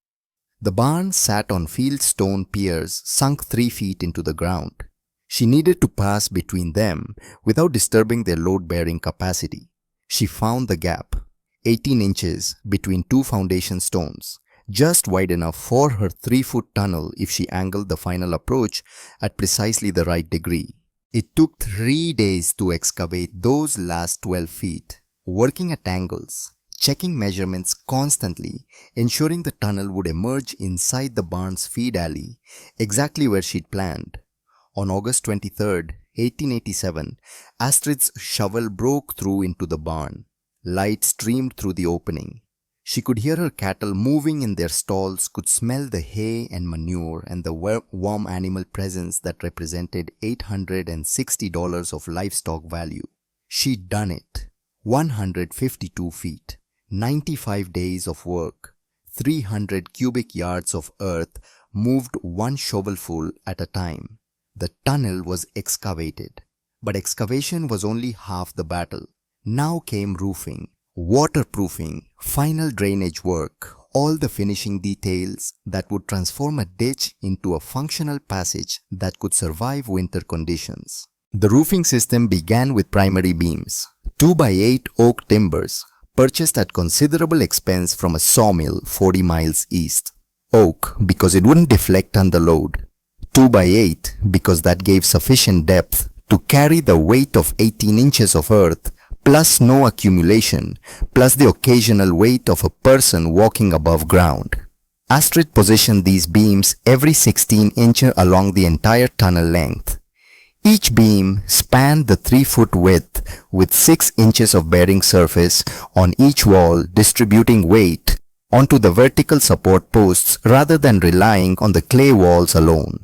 The barn sat on fieldstone piers sunk 3 feet into the ground. She needed to pass between them without disturbing their load-bearing capacity. She found the gap, 18 inches between 2 foundation stones, just wide enough for her 3-foot tunnel if she angled the final approach at precisely the right degree. It took 3 days to excavate those last 12 feet, working at angles, checking measurements constantly, ensuring the tunnel would emerge inside the barn's feed alley, exactly where she'd planned. On August 23rd, 1887, Astrid's shovel broke through into the barn. Light streamed through the opening. She could hear her cattle moving in their stalls, could smell the hay and manure and the warm animal presence that represented $860 of livestock value. She'd done it. 152 feet, 95 days of work, 300 cubic yards of earth moved one shovelful at a time. The tunnel was excavated, but excavation was only half the battle. Now came roofing, waterproofing, final drainage work, all the finishing details that would transform a ditch into a functional passage that could survive winter conditions. The roofing system began with primary beams, 2x8 oak timbers, purchased at considerable expense from a sawmill 40 miles east. Oak because it wouldn't deflect under load. 2 by 8 because that gave sufficient depth to carry the weight of 18 inches of earth plus snow accumulation plus the occasional weight of a person walking above ground. Astrid positioned these beams every 16 inches along the entire tunnel length. Each beam spanned the 3-foot width with 6 inches of bearing surface on each wall, distributing weight onto the vertical support posts rather than relying on the clay walls alone.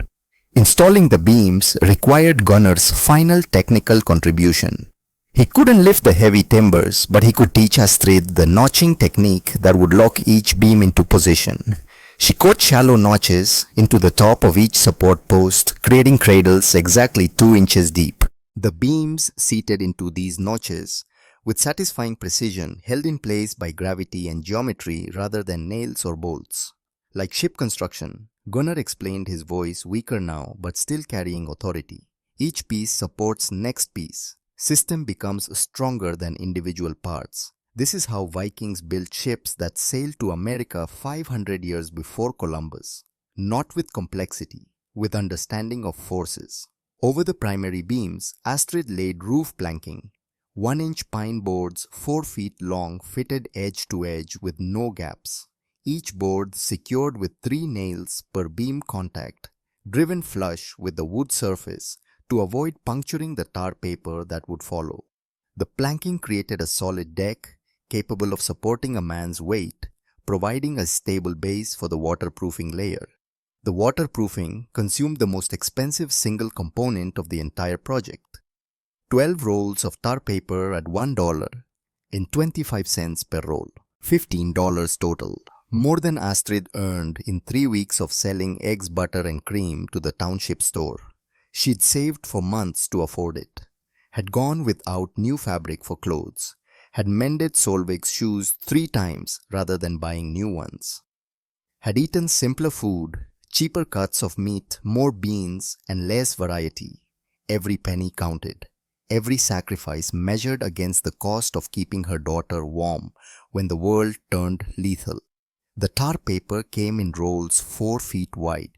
Installing the beams required Gunner's final technical contribution. He couldn't lift the heavy timbers, but he could teach Astrid the notching technique that would lock each beam into position. She cut shallow notches into the top of each support post, creating cradles exactly 2 inches deep. The beams seated into these notches, with satisfying precision, held in place by gravity and geometry rather than nails or bolts. Like ship construction, Gunnar explained, his voice weaker now but still carrying authority. Each piece supports next piece. System becomes stronger than individual parts. This is how Vikings built ships that sailed to America 500 years before Columbus. Not with complexity, with understanding of forces. Over the primary beams, Astrid laid roof planking. 1-inch pine boards 4 feet long fitted edge to edge with no gaps. Each board secured with 3 nails per beam contact, driven flush with the wood surface to avoid puncturing the tar paper that would follow. The planking created a solid deck capable of supporting a man's weight, providing a stable base for the waterproofing layer. The waterproofing consumed the most expensive single component of the entire project. 12 rolls of tar paper at $1 in 25 cents per roll, $15 total. More than Astrid earned in 3 weeks of selling eggs, butter and cream to the township store. She'd saved for months to afford it, had gone without new fabric for clothes, had mended Solveig's shoes 3 times rather than buying new ones, had eaten simpler food, cheaper cuts of meat, more beans and less variety. Every penny counted. Every sacrifice measured against the cost of keeping her daughter warm when the world turned lethal. The tar paper came in rolls 4 feet wide.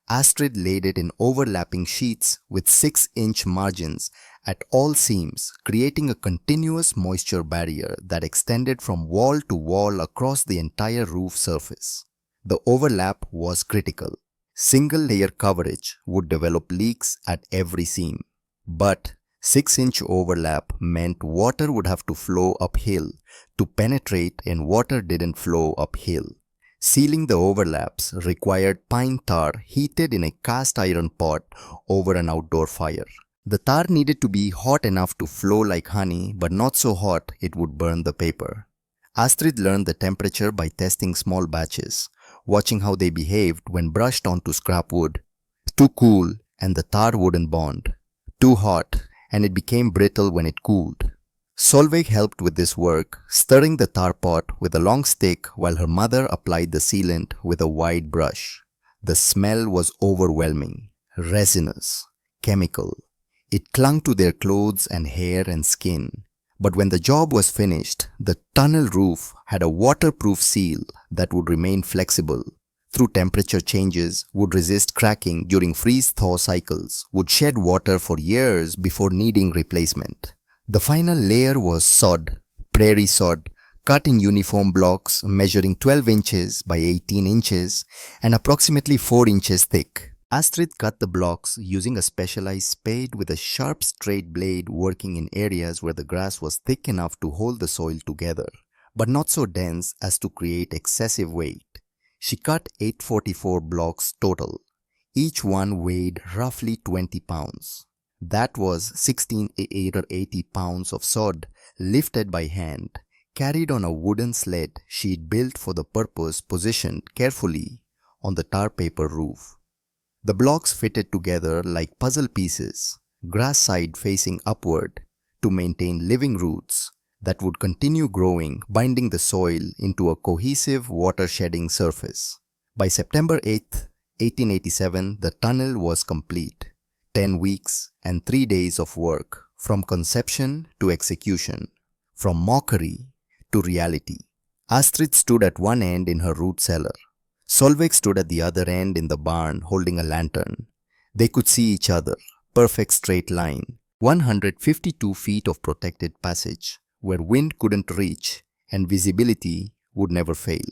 Astrid laid it in overlapping sheets with 6-inch margins at all seams, creating a continuous moisture barrier that extended from wall to wall across the entire roof surface. The overlap was critical. Single-layer coverage would develop leaks at every seam, but 6-inch overlap meant water would have to flow uphill to penetrate, and water didn't flow uphill. Sealing the overlaps required pine tar heated in a cast iron pot over an outdoor fire. The tar needed to be hot enough to flow like honey, but not so hot it would burn the paper. Astrid learned the temperature by testing small batches, watching how they behaved when brushed onto scrap wood. Too cool and the tar wouldn't bond. Too hot and it became brittle when it cooled. Solveig helped with this work, stirring the tar pot with a long stick while her mother applied the sealant with a wide brush. The smell was overwhelming, resinous, chemical. It clung to their clothes and hair and skin. But when the job was finished, the tunnel roof had a waterproof seal that would remain flexible through temperature changes, would resist cracking during freeze-thaw cycles, would shed water for years before needing replacement. The final layer was sod, prairie sod, cut in uniform blocks measuring 12 inches by 18 inches and approximately 4 inches thick. Astrid cut the blocks using a specialized spade with a sharp straight blade, working in areas where the grass was thick enough to hold the soil together, but not so dense as to create excessive weight. She cut 844 blocks total. Each one weighed roughly 20 pounds. That was 16 or 80 pounds of sod lifted by hand, carried on a wooden sled she'd built for the purpose, positioned carefully on the tar paper roof. The blocks fitted together like puzzle pieces, grass side facing upward, to maintain living roots that would continue growing, binding the soil into a cohesive water-shedding surface. By September 8, 1887, the tunnel was complete. 10 weeks and 3 days of work, from conception to execution, from mockery to reality. Astrid stood at one end in her root cellar. Solveig stood at the other end in the barn holding a lantern. They could see each other, perfect straight line, 152 feet of protected passage, where wind couldn't reach and visibility would never fail.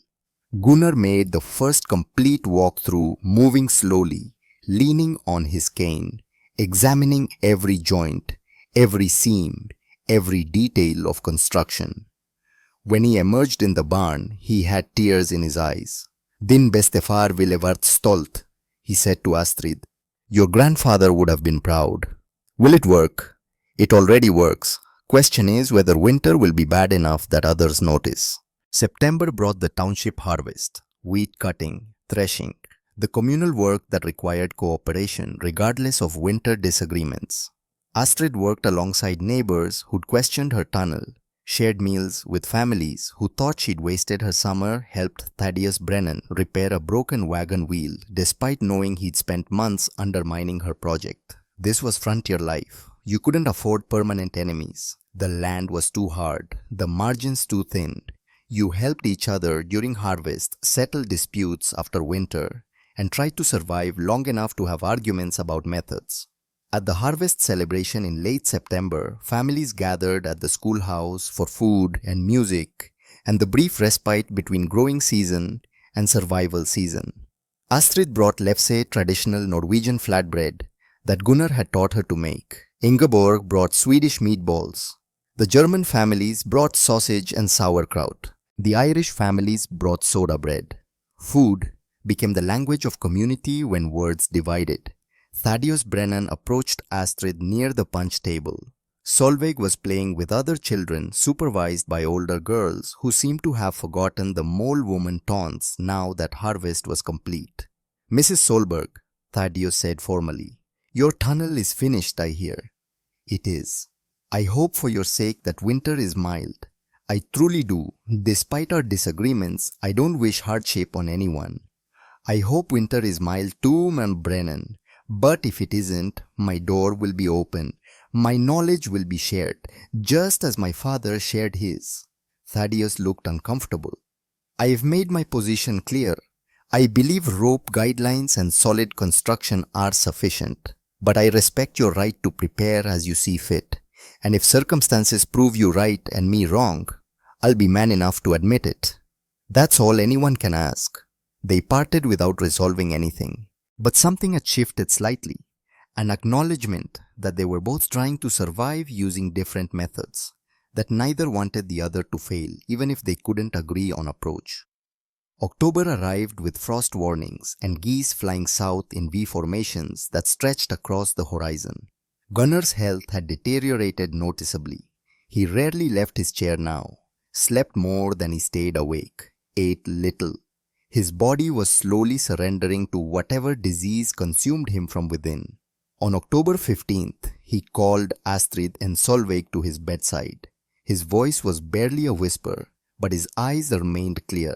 Gunnar made the first complete walkthrough, moving slowly, leaning on his cane, examining every joint, every seam, every detail of construction. When he emerged in the barn, he had tears in his eyes. Din bestefar ville varit stolt, he said to Astrid. Your grandfather would have been proud. Will it work? It already works. Question is whether winter will be bad enough that others notice. September brought the township harvest, wheat cutting, threshing, the communal work that required cooperation regardless of winter disagreements. Astrid worked alongside neighbors who'd questioned her tunnel, shared meals with families who thought she'd wasted her summer, helped Thaddeus Brennan repair a broken wagon wheel despite knowing he'd spent months undermining her project. This was frontier life. You couldn't afford permanent enemies. The land was too hard, the margins too thin. You helped each other during harvest, settle disputes after winter, and tried to survive long enough to have arguments about methods. At the harvest celebration in late September, families gathered at the schoolhouse for food and music and the brief respite between growing season and survival season. Astrid brought lefse, traditional Norwegian flatbread that Gunnar had taught her to make. Ingeborg brought Swedish meatballs. The German families brought sausage and sauerkraut. The Irish families brought soda bread. Food became the language of community when words divided. Thaddeus Brennan approached Astrid near the punch table. Solveig was playing with other children supervised by older girls who seemed to have forgotten the mole woman taunts now that harvest was complete. Mrs. Solberg, Thaddeus said formally, your tunnel is finished, I hear. It is. I hope for your sake that winter is mild. I truly do. Despite our disagreements, I don't wish hardship on anyone. I hope winter is mild too, Ma'am Brennan. But if it isn't, my door will be open. My knowledge will be shared, just as my father shared his. Thaddeus looked uncomfortable. I have made my position clear. I believe rope guidelines and solid construction are sufficient. But I respect your right to prepare as you see fit. And if circumstances prove you right and me wrong, I'll be man enough to admit it. That's all anyone can ask. They parted without resolving anything. But something had shifted slightly. An acknowledgement that they were both trying to survive using different methods. That neither wanted the other to fail, even if they couldn't agree on approach. October arrived with frost warnings and geese flying south in V formations that stretched across the horizon. Gunnar's health had deteriorated noticeably. He rarely left his chair now, slept more than he stayed awake, ate little. His body was slowly surrendering to whatever disease consumed him from within. On October 15th, he called Astrid and Solveig to his bedside. His voice was barely a whisper, but his eyes remained clear.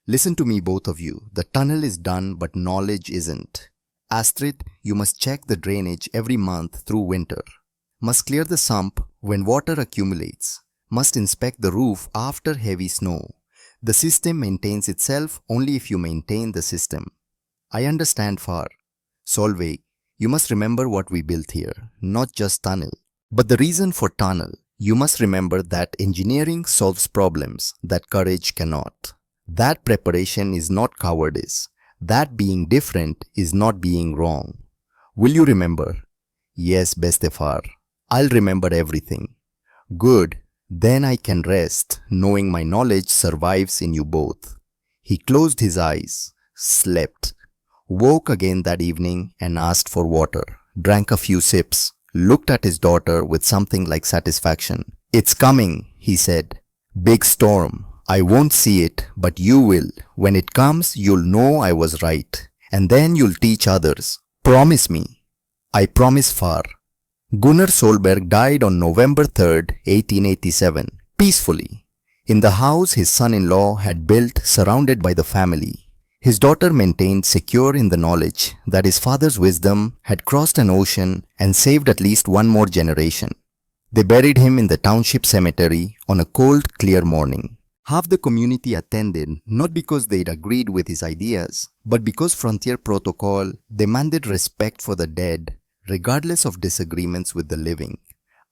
Listen to me, both of you. The tunnel is done, but knowledge isn't. Astrid, you must check the drainage every month through winter. Must clear the sump when water accumulates. Must inspect the roof after heavy snow. The system maintains itself only if you maintain the system. I understand far. Solveig, you must remember what we built here, not just tunnel. But the reason for tunnel, you must remember that engineering solves problems that courage cannot. That preparation is not cowardice. That being different is not being wrong. Will you remember? Yes, Bestefar. I'll remember everything. Good. Then I can rest, knowing my knowledge survives in you both. He closed his eyes, slept, woke again that evening and asked for water, drank a few sips, looked at his daughter with something like satisfaction. It's coming, he said. Big storm. I won't see it, but you will. When it comes, you'll know I was right. And then you'll teach others. Promise me. I promise, Far. Gunnar Solberg died on November 3rd, 1887, peacefully, in the house his son-in-law had built surrounded by the family. His daughter maintained secure in the knowledge that his father's wisdom had crossed an ocean and saved at least one more generation. They buried him in the township cemetery on a cold, clear morning. Half the community attended not because they'd agreed with his ideas, but because frontier protocol demanded respect for the dead, regardless of disagreements with the living.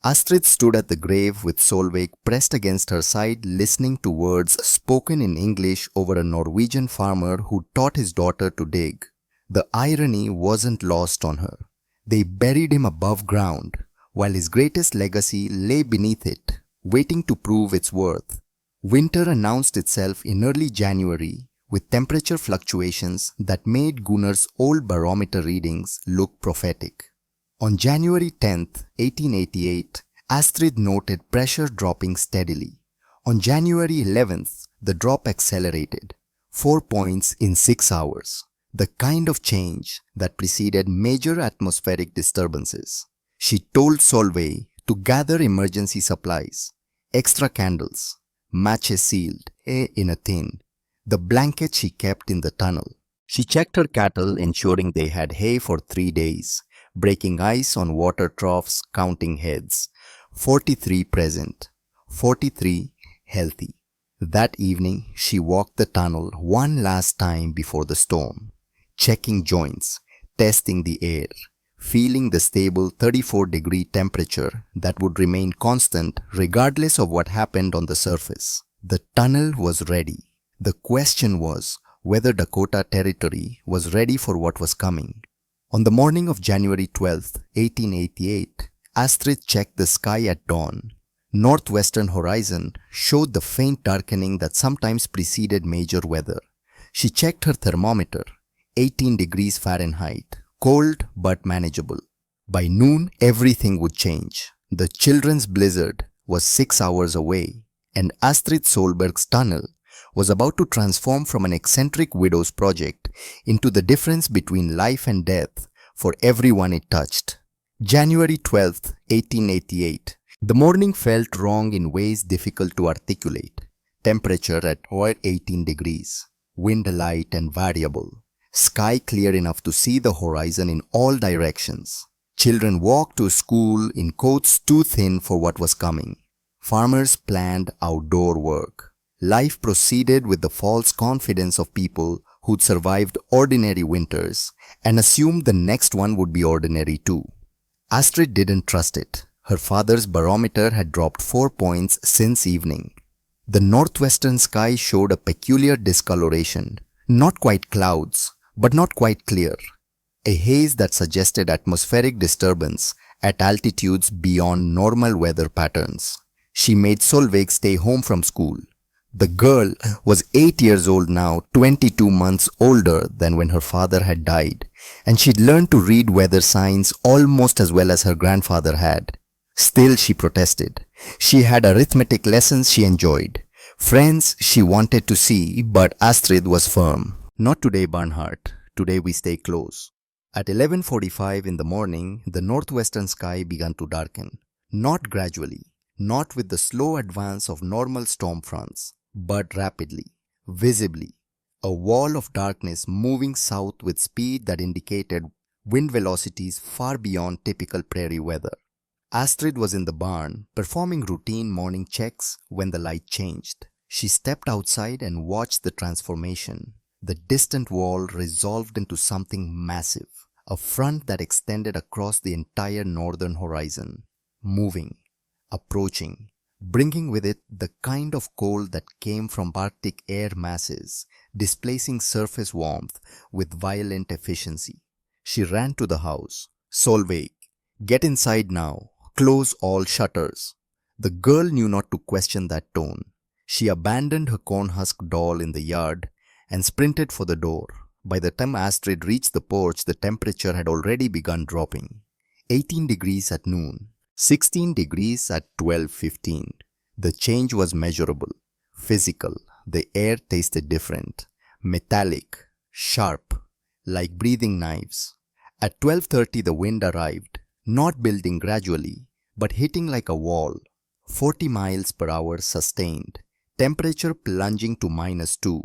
Astrid stood at the grave with Solveig pressed against her side, listening to words spoken in English over a Norwegian farmer who taught his daughter to dig. The irony wasn't lost on her. They buried him above ground, while his greatest legacy lay beneath it, waiting to prove its worth. Winter announced itself in early January with temperature fluctuations that made Gunnar's old barometer readings look prophetic. On January 10, 1888, Astrid noted pressure dropping steadily. On January 11th, the drop accelerated, 4 points in 6 hours, the kind of change that preceded major atmospheric disturbances. She told Solveig to gather emergency supplies, extra candles, matches sealed in a tin, the blanket she kept in the tunnel. She checked her cattle, ensuring they had hay for 3 days, breaking ice on water troughs, counting heads. 43 present, 43 healthy. That evening, she walked the tunnel one last time before the storm, checking joints, testing the air, feeling the stable 34-degree temperature that would remain constant regardless of what happened on the surface. The tunnel was ready. The question was whether Dakota Territory was ready for what was coming. On the morning of January 12, 1888, Astrid checked the sky at dawn. Northwestern horizon showed the faint darkening that sometimes preceded major weather. She checked her thermometer, 18 degrees Fahrenheit. Cold but manageable. By noon, everything would change. The children's blizzard was 6 hours away, and Astrid Solberg's tunnel was about to transform from an eccentric widow's project into the difference between life and death for everyone it touched. January 12, 1888. The morning felt wrong in ways difficult to articulate. Temperature at 18 degrees. Wind light and variable. Sky clear enough to see the horizon in all directions. Children walked to school in coats too thin for what was coming. Farmers planned outdoor work. Life proceeded with the false confidence of people who'd survived ordinary winters and assumed the next one would be ordinary too. Astrid didn't trust it. Her father's barometer had dropped 4 points since evening. The northwestern sky showed a peculiar discoloration, not quite clouds, but not quite clear. A haze that suggested atmospheric disturbance at altitudes beyond normal weather patterns. She made Solveig stay home from school. The girl was 8 years old now, 22 months older than when her father had died, and she'd learned to read weather signs almost as well as her grandfather had. Still, she protested. She had arithmetic lessons she enjoyed, friends she wanted to see, but Astrid was firm. Not today, Barnhart. Today we stay close. At 11:45 in the morning, the northwestern sky began to darken. Not gradually, not with the slow advance of normal storm fronts, but rapidly, visibly. A wall of darkness moving south with speed that indicated wind velocities far beyond typical prairie weather. Astrid was in the barn, performing routine morning checks when the light changed. She stepped outside and watched the transformation. The distant wall resolved into something massive, a front that extended across the entire northern horizon, moving, approaching, bringing with it the kind of cold that came from Arctic air masses, displacing surface warmth with violent efficiency. She ran to the house. Solveig, get inside now. Close all shutters. The girl knew not to question that tone. She abandoned her cornhusk doll in the yard and sprinted for the door. By the time Astrid reached the porch, the temperature had already begun dropping. 18 degrees at noon, 16 degrees at 12:15. The change was measurable, physical. The air tasted different, metallic, sharp, like breathing knives. At 12:30 the wind arrived, not building gradually, but hitting like a wall. 40 miles per hour sustained, temperature plunging to -2.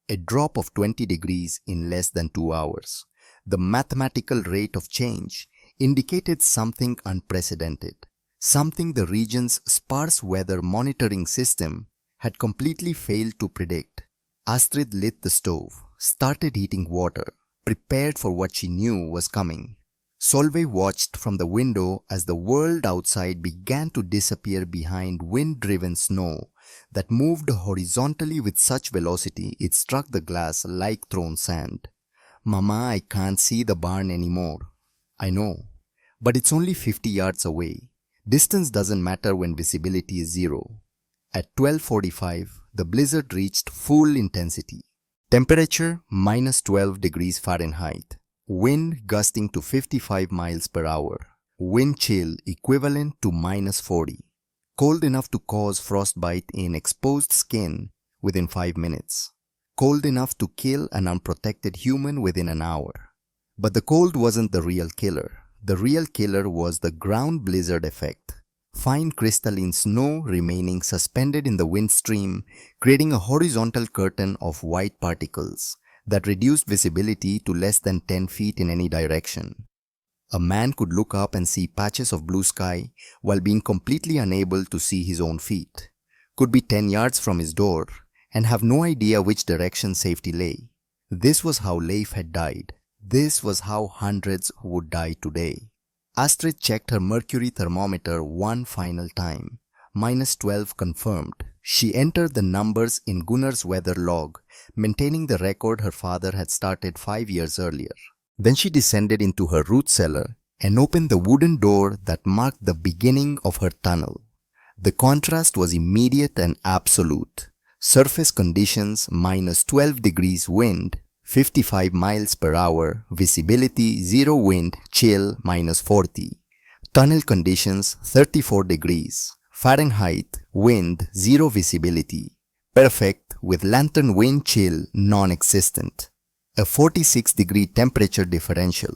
A drop of 20 degrees in less than 2 hours. The mathematical rate of change indicated something unprecedented, something the region's sparse weather monitoring system had completely failed to predict. Astrid lit the stove, started heating water, prepared for what she knew was coming. Solveig watched from the window as the world outside began to disappear behind wind-driven snow that moved horizontally with such velocity it struck the glass like thrown sand. "Mama, I can't see the barn anymore." "I know, but it's only 50 yards away. Distance doesn't matter when visibility is zero." At 12:45, the blizzard reached full intensity. Temperature minus 12 degrees Fahrenheit. Wind gusting to 55 miles per hour. Wind chill equivalent to minus 40. Cold enough to cause frostbite in exposed skin within 5 minutes. Cold enough to kill an unprotected human within an hour. But the cold wasn't the real killer. The real killer was the ground blizzard effect. Fine crystalline snow remaining suspended in the wind stream, creating a horizontal curtain of white particles that reduced visibility to less than 10 feet in any direction. A man could look up and see patches of blue sky while being completely unable to see his own feet. Could be 10 yards from his door and have no idea which direction safety lay. This was how Leif had died. This was how hundreds would die today. Astrid checked her mercury thermometer one final time. Minus 12 confirmed. She entered the numbers in Gunnar's weather log, maintaining the record her father had started 5 years earlier. Then she descended into her root cellar and opened the wooden door that marked the beginning of her tunnel. The contrast was immediate and absolute. Surface conditions minus 12 degrees wind, 55 miles per hour, visibility 0 wind, chill minus 40. Tunnel conditions 34 degrees, Fahrenheit, wind 0 visibility, perfect with lantern wind chill non-existent. A 46-degree temperature differential.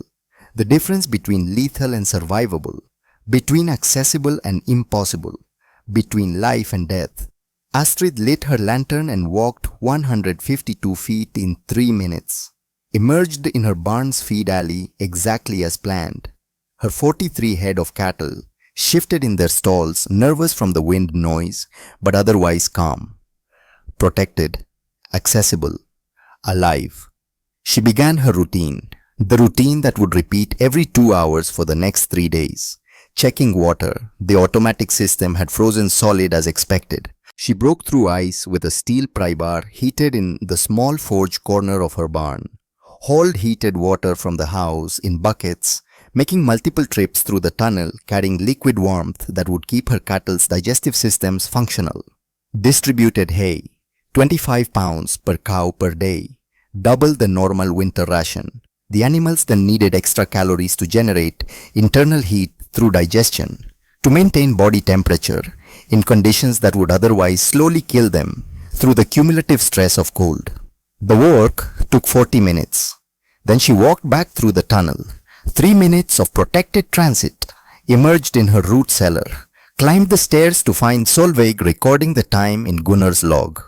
The difference between lethal and survivable, between accessible and impossible, between life and death. Astrid lit her lantern and walked 152 feet in 3 minutes. Emerged in her barn's feed alley exactly as planned. Her 43 head of cattle shifted in their stalls, nervous from the wind noise, but otherwise calm. Protected, accessible, alive. She began her routine, the routine that would repeat every 2 hours for the next 3 days. Checking water, the automatic system had frozen solid as expected. She broke through ice with a steel pry bar heated in the small forge corner of her barn. Hauled heated water from the house in buckets, making multiple trips through the tunnel carrying liquid warmth that would keep her cattle's digestive systems functional. Distributed hay, 25 pounds per cow per day, double the normal winter ration. The animals then needed extra calories to generate internal heat through digestion, to maintain body temperature in conditions that would otherwise slowly kill them through the cumulative stress of cold. The work took 40 minutes. Then she walked back through the tunnel. 3 minutes of protected transit, emerged in her root cellar, climbed the stairs to find Solveig recording the time in Gunnar's log.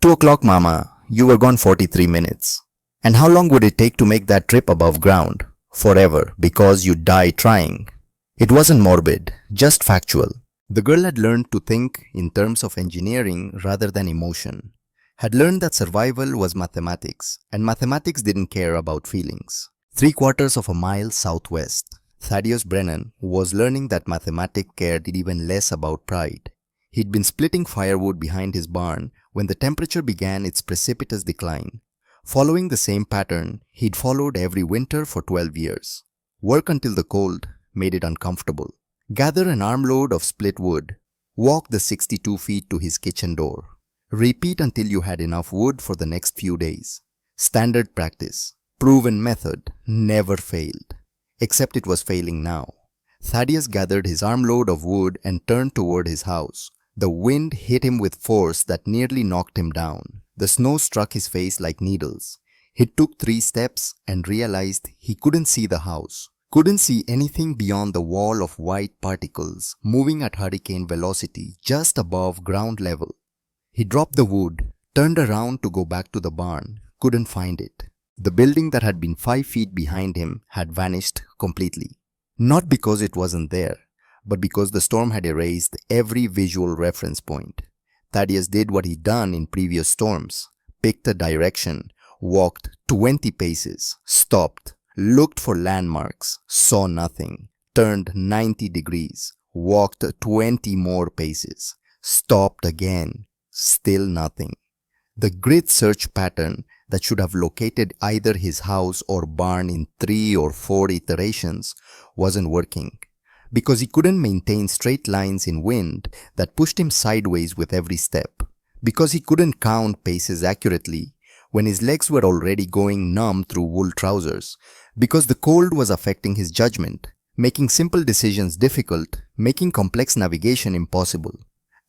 2 o'clock, Mama. You were gone 43 minutes. And how long would it take to make that trip above ground? Forever, because you die trying. It wasn't morbid, just factual. The girl had learned to think in terms of engineering rather than emotion. Had learned that survival was mathematics, and mathematics didn't care about feelings. 3/4 of a mile southwest, Thaddeus Brennan was learning that mathematics cared even less about pride. He'd been splitting firewood behind his barn when the temperature began its precipitous decline. Following the same pattern, he'd followed every winter for 12 years. Work until the cold made it uncomfortable. Gather an armload of split wood. Walk the 62 feet to his kitchen door. Repeat until you had enough wood for the next few days. Standard practice. Proven method. Never failed. Except it was failing now. Thaddeus gathered his armload of wood and turned toward his house. The wind hit him with force that nearly knocked him down. The snow struck his face like needles. He took 3 steps and realized he couldn't see the house. Couldn't see anything beyond the wall of white particles moving at hurricane velocity just above ground level. He dropped the wood, turned around to go back to the barn, couldn't find it. The building that had been 5 feet behind him had vanished completely. Not because it wasn't there, but because the storm had erased every visual reference point. Thaddeus did what he'd done in previous storms. Picked a direction, walked 20 paces, stopped, looked for landmarks, saw nothing, turned 90 degrees, walked 20 more paces, stopped again, still nothing. The grid search pattern that should have located either his house or barn in 3 or 4 iterations wasn't working, because he couldn't maintain straight lines in wind that pushed him sideways with every step, because he couldn't count paces accurately when his legs were already going numb through wool trousers, because the cold was affecting his judgment, making simple decisions difficult, making complex navigation impossible.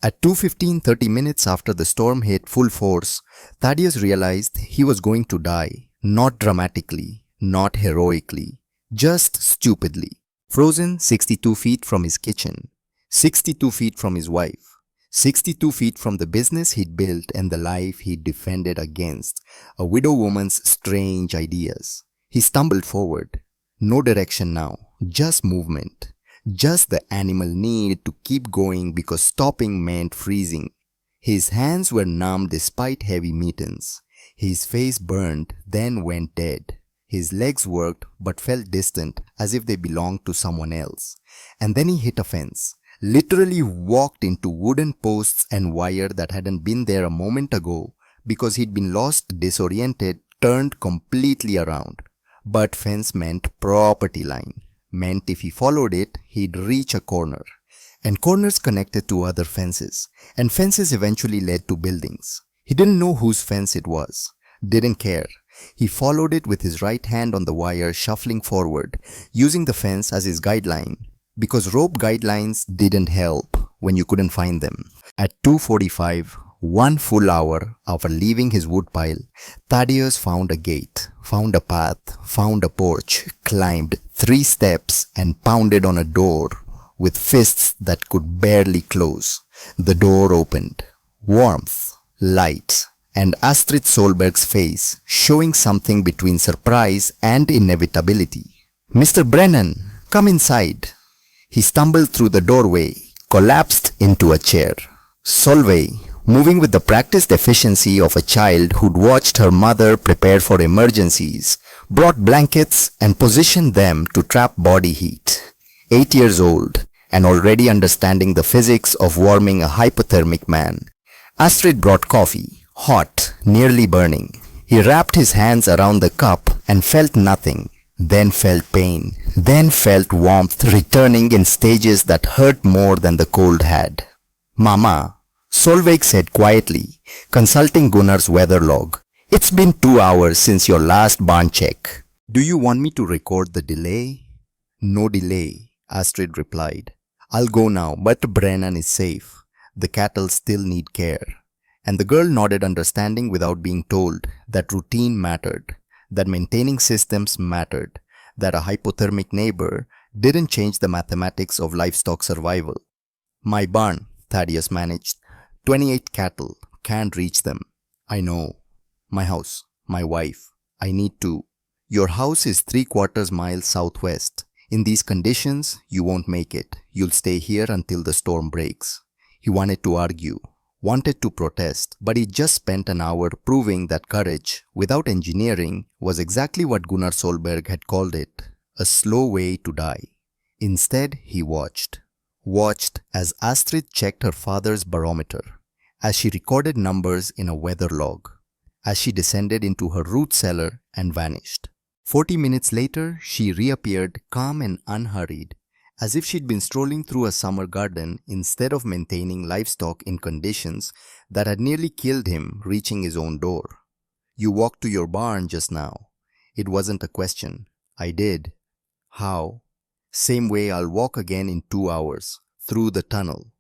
At 2:15, 30 minutes after the storm hit full force, Thaddeus realized he was going to die, not dramatically, not heroically, just stupidly. Frozen 62 feet from his kitchen, 62 feet from his wife, 62 feet from the business he'd built and the life he'd defended against a widow woman's strange ideas. He stumbled forward. No direction now, just movement. Just the animal need to keep going because stopping meant freezing. His hands were numb despite heavy mittens. His face burned, then went dead. His legs worked but felt distant, as if they belonged to someone else. And then he hit a fence. Literally walked into wooden posts and wire that hadn't been there a moment ago because he'd been lost, disoriented, turned completely around. But fence meant property line. Meant if he followed it, he'd reach a corner. And corners connected to other fences. And fences eventually led to buildings. He didn't know whose fence it was. Didn't care. He followed it with his right hand on the wire, shuffling forward, using the fence as his guideline. Because rope guidelines didn't help when you couldn't find them. At 2:45, 1 full hour after leaving his woodpile, Thaddeus found a gate, found a path, found a porch, climbed 3 steps and pounded on a door with fists that could barely close. The door opened. Warmth, light, and Astrid Solberg's face showing something between surprise and inevitability. "Mr. Brennan, come inside." He stumbled through the doorway, collapsed into a chair. Solveig, moving with the practiced efficiency of a child who'd watched her mother prepare for emergencies, brought blankets and positioned them to trap body heat. 8 years old and already understanding the physics of warming a hypothermic man. Astrid brought coffee, hot, nearly burning. He wrapped his hands around the cup and felt nothing, then felt pain, then felt warmth returning in stages that hurt more than the cold had. "Mama," Solveig said quietly, consulting Gunnar's weather log. "It's been 2 hours since your last barn check. Do you want me to record the delay?" "No delay," Astrid replied. "I'll go now, but Brennan is safe. The cattle still need care." And the girl nodded, understanding without being told that routine mattered, that maintaining systems mattered, that a hypothermic neighbor didn't change the mathematics of livestock survival. "My barn," Thaddeus managed. 28 cattle, can't reach them. "I know. My house, my wife. I need to." "Your house is 3/4 miles southwest. In these conditions, you won't make it. You'll stay here until the storm breaks." He wanted to argue, wanted to protest, but he just spent an hour proving that courage, without engineering, was exactly what Gunnar Solberg had called it, a slow way to die. Instead, he watched as Astrid checked her father's barometer, as she recorded numbers in a weather log, as she descended into her root cellar and vanished. 40 minutes later, she reappeared calm and unhurried, as if she'd been strolling through a summer garden instead of maintaining livestock in conditions that had nearly killed him reaching his own door. "You walked to your barn just now." It wasn't a question. "I did." "How?" "Same way I'll walk again in 2 hours, through the tunnel."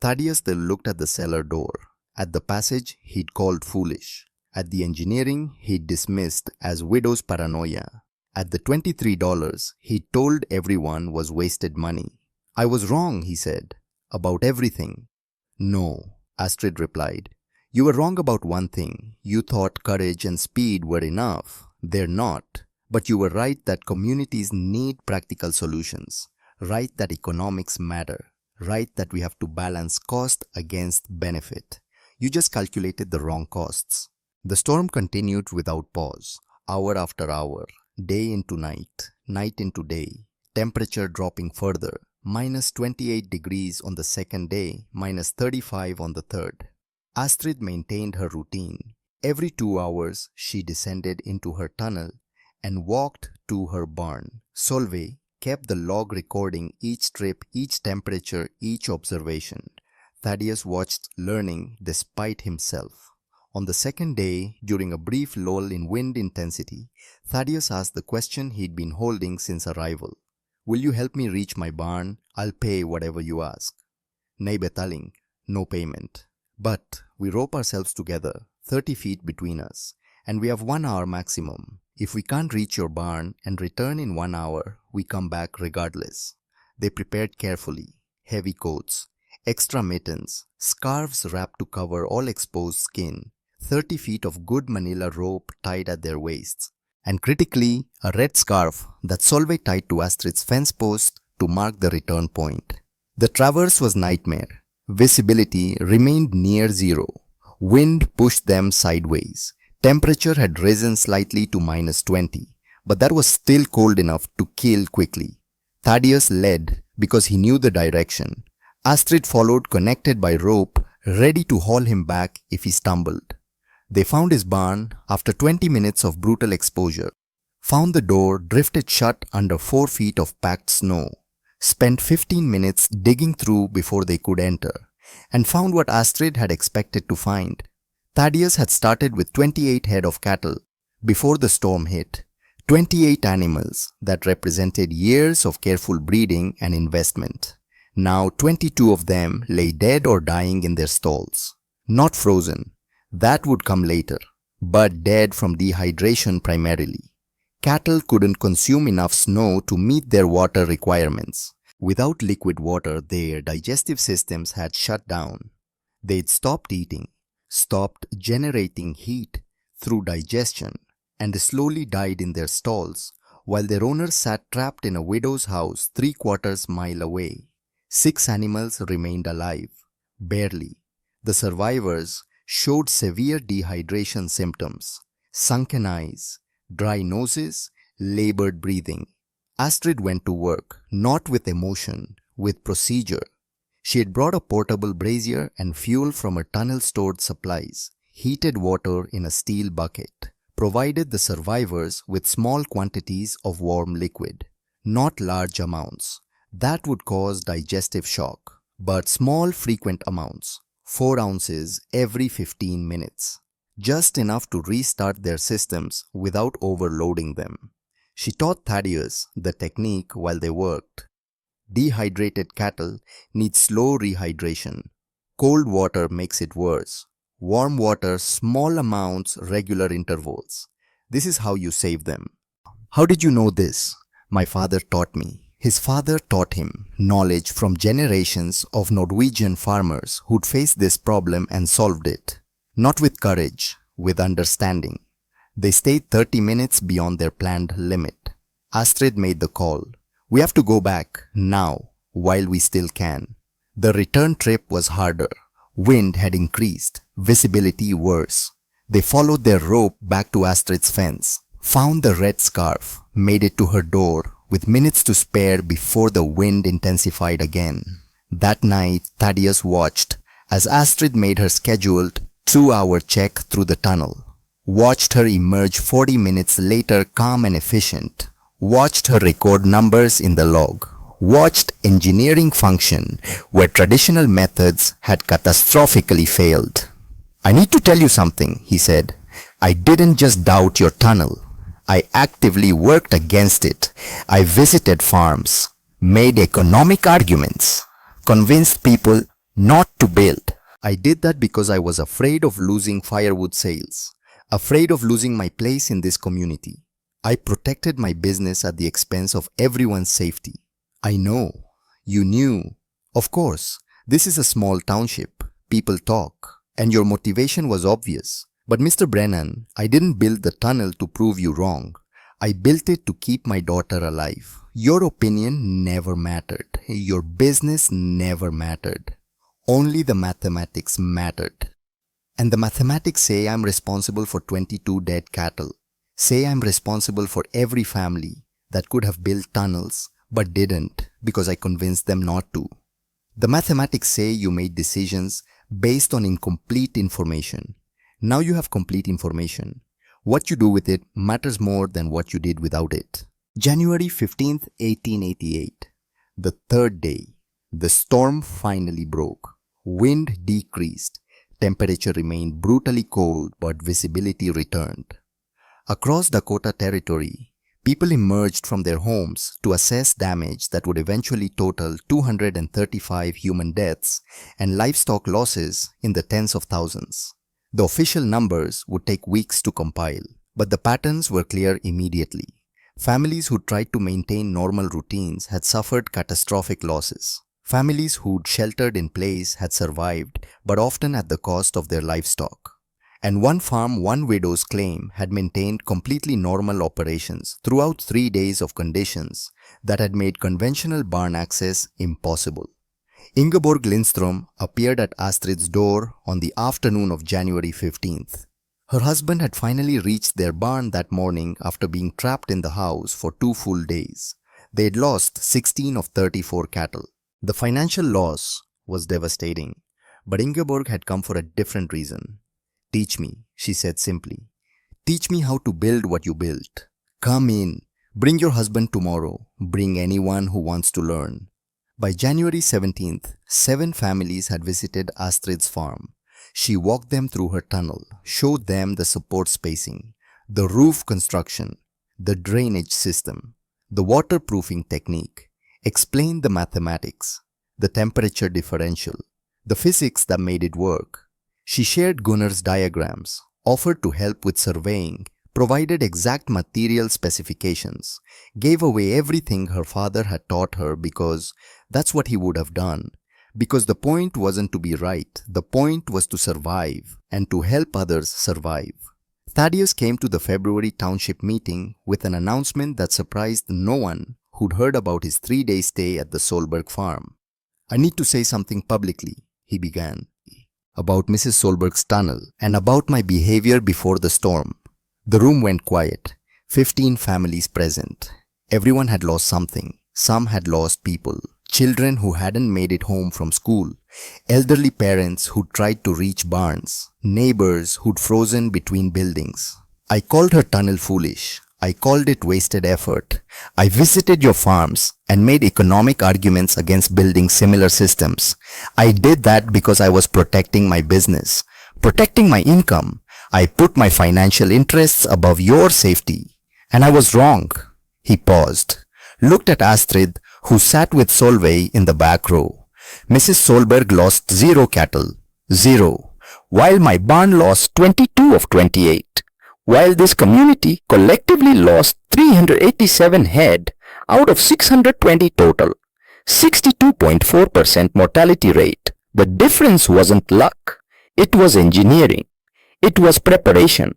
Thaddeus then looked at the cellar door. At the passage, he'd called foolish. At the engineering, he'd dismissed as widow's paranoia. At the $23, he told everyone was wasted money. "I was wrong," he said, "about everything." "No," Astrid replied. "You were wrong about one thing. You thought courage and speed were enough. They're not. But you were right that communities need practical solutions. Right that economics matter. Right that we have to balance cost against benefit. You just calculated the wrong costs. The storm continued without pause, hour after hour, day into night, night into day, temperature dropping further, minus 28 degrees on the second day, minus 35 on the third. Astrid maintained her routine. Every 2 hours, she descended into her tunnel and walked to her barn. Solveig kept the log recording each trip, each temperature, each observation. Thaddeus watched, learning despite himself. On the second day, during a brief lull in wind intensity, Thaddeus asked the question he'd been holding since arrival. "Will you help me reach my barn? I'll pay whatever you ask." "Nej betaling," no payment. "But we rope ourselves together, 30 feet between us, and we have 1 hour maximum. If we can't reach your barn and return in 1 hour, we come back regardless." They prepared carefully, heavy coats, extra mittens, scarves wrapped to cover all exposed skin, 30 feet of good manila rope tied at their waists, and critically, a red scarf that Solveig tied to Astrid's fence post to mark the return point. The traverse was nightmare. Visibility remained near zero. Wind pushed them sideways. Temperature had risen slightly to minus 20, but that was still cold enough to kill quickly. Thaddeus led because he knew the direction. Astrid followed, connected by rope, ready to haul him back if he stumbled. They found his barn after 20 minutes of brutal exposure. Found the door drifted shut under 4 feet of packed snow. Spent 15 minutes digging through before they could enter, and found what Astrid had expected to find. Thaddeus had started with 28 head of cattle before the storm hit. 28 animals that represented years of careful breeding and investment. Now 22 of them lay dead or dying in their stalls. Not frozen, that would come later, but dead from dehydration primarily. Cattle couldn't consume enough snow to meet their water requirements. Without liquid water, their digestive systems had shut down. They'd stopped eating, stopped generating heat through digestion, and slowly died in their stalls, while their owners sat trapped in a widow's house 3/4 mile away. 6 animals remained alive, barely. The survivors showed severe dehydration symptoms, sunken eyes, dry noses, labored breathing. Astrid went to work, not with emotion, with procedure. She had brought a portable brazier and fuel from her tunnel-stored supplies, heated water in a steel bucket, provided the survivors with small quantities of warm liquid, not large amounts. That would cause digestive shock, but small frequent amounts, 4 ounces every 15 minutes, just enough to restart their systems without overloading them. She taught Thaddeus the technique while they worked. Dehydrated cattle need slow rehydration. Cold water makes it worse. Warm water, small amounts, regular intervals. This is how you save them. How did you know this? My father taught me. His father taught him knowledge from generations of Norwegian farmers who'd faced this problem and solved it. Not with courage, with understanding. They stayed 30 minutes beyond their planned limit. Astrid made the call. "We have to go back, now, while we still can." The return trip was harder. Wind had increased, visibility worse. They followed their rope back to Astrid's fence, found the red scarf, made it to her door, with minutes to spare before the wind intensified again. That night, Thaddeus watched as Astrid made her scheduled 2-hour check through the tunnel. Watched her emerge 40 minutes later calm and efficient. Watched her record numbers in the log. Watched engineering function where traditional methods had catastrophically failed. "I need to tell you something," he said. "I didn't just doubt your tunnel. I actively worked against it. I visited farms, made economic arguments, convinced people not to build. I did that because I was afraid of losing firewood sales, afraid of losing my place in this community. I protected my business at the expense of everyone's safety." "I know. You knew. Of course, this is a small township. People talk. And your motivation was obvious. But Mr. Brennan, I didn't build the tunnel to prove you wrong. I built it to keep my daughter alive. Your opinion never mattered. Your business never mattered. Only the mathematics mattered." And the mathematics say I'm responsible for 22 dead cattle. Say I'm responsible for every family that could have built tunnels but didn't because I convinced them not to. The mathematics say you made decisions based on incomplete information. Now you have complete information. What you do with it matters more than what you did without it. January 15th, 1888. The third day. The storm finally broke. Wind decreased. Temperature remained brutally cold, but visibility returned. Across Dakota Territory, people emerged from their homes to assess damage that would eventually total 235 human deaths and livestock losses in the tens of thousands. The official numbers would take weeks to compile, but the patterns were clear immediately. Families who tried to maintain normal routines had suffered catastrophic losses. Families who'd sheltered in place had survived, but often at the cost of their livestock. And one farm, one widow's claim had maintained completely normal operations throughout 3 days of conditions that had made conventional barn access impossible. Ingeborg Lindström appeared at Astrid's door on the afternoon of January 15th. Her husband had finally reached their barn that morning after being trapped in the house for 2 full days. They had lost 16 of 34 cattle. The financial loss was devastating, but Ingeborg had come for a different reason. "Teach me," she said simply. "Teach me how to build what you built. Come in. Bring your husband tomorrow. Bring anyone who wants to learn." By January 17th, 7 families had visited Astrid's farm. She walked them through her tunnel, showed them the support spacing, the roof construction, the drainage system, the waterproofing technique, explained the mathematics, the temperature differential, the physics that made it work. She shared Gunnar's diagrams, offered to help with surveying, provided exact material specifications, gave away everything her father had taught her because that's what he would have done. Because the point wasn't to be right, the point was to survive and to help others survive. Thaddeus came to the February township meeting with an announcement that surprised no one who'd heard about his 3-day stay at the Solberg farm. "I need to say something publicly," he began, "about Mrs. Solberg's tunnel and about my behavior before the storm." The room went quiet. 15 families present. Everyone had lost something. Some had lost people. Children who hadn't made it home from school, elderly parents who tried to reach barns, neighbors who'd frozen between buildings. "I called her tunnel foolish. I called it wasted effort. I visited your farms and made economic arguments against building similar systems. I did that because I was protecting my business, protecting my income. I put my financial interests above your safety. And I was wrong." He paused, looked at Astrid, who sat with Solveig in the back row. "Mrs. Solberg lost 0 cattle, 0, while my barn lost 22 of 28. While this community collectively lost 387 head out of 620 total, 62.4% mortality rate. The difference wasn't luck. It was engineering. It was preparation.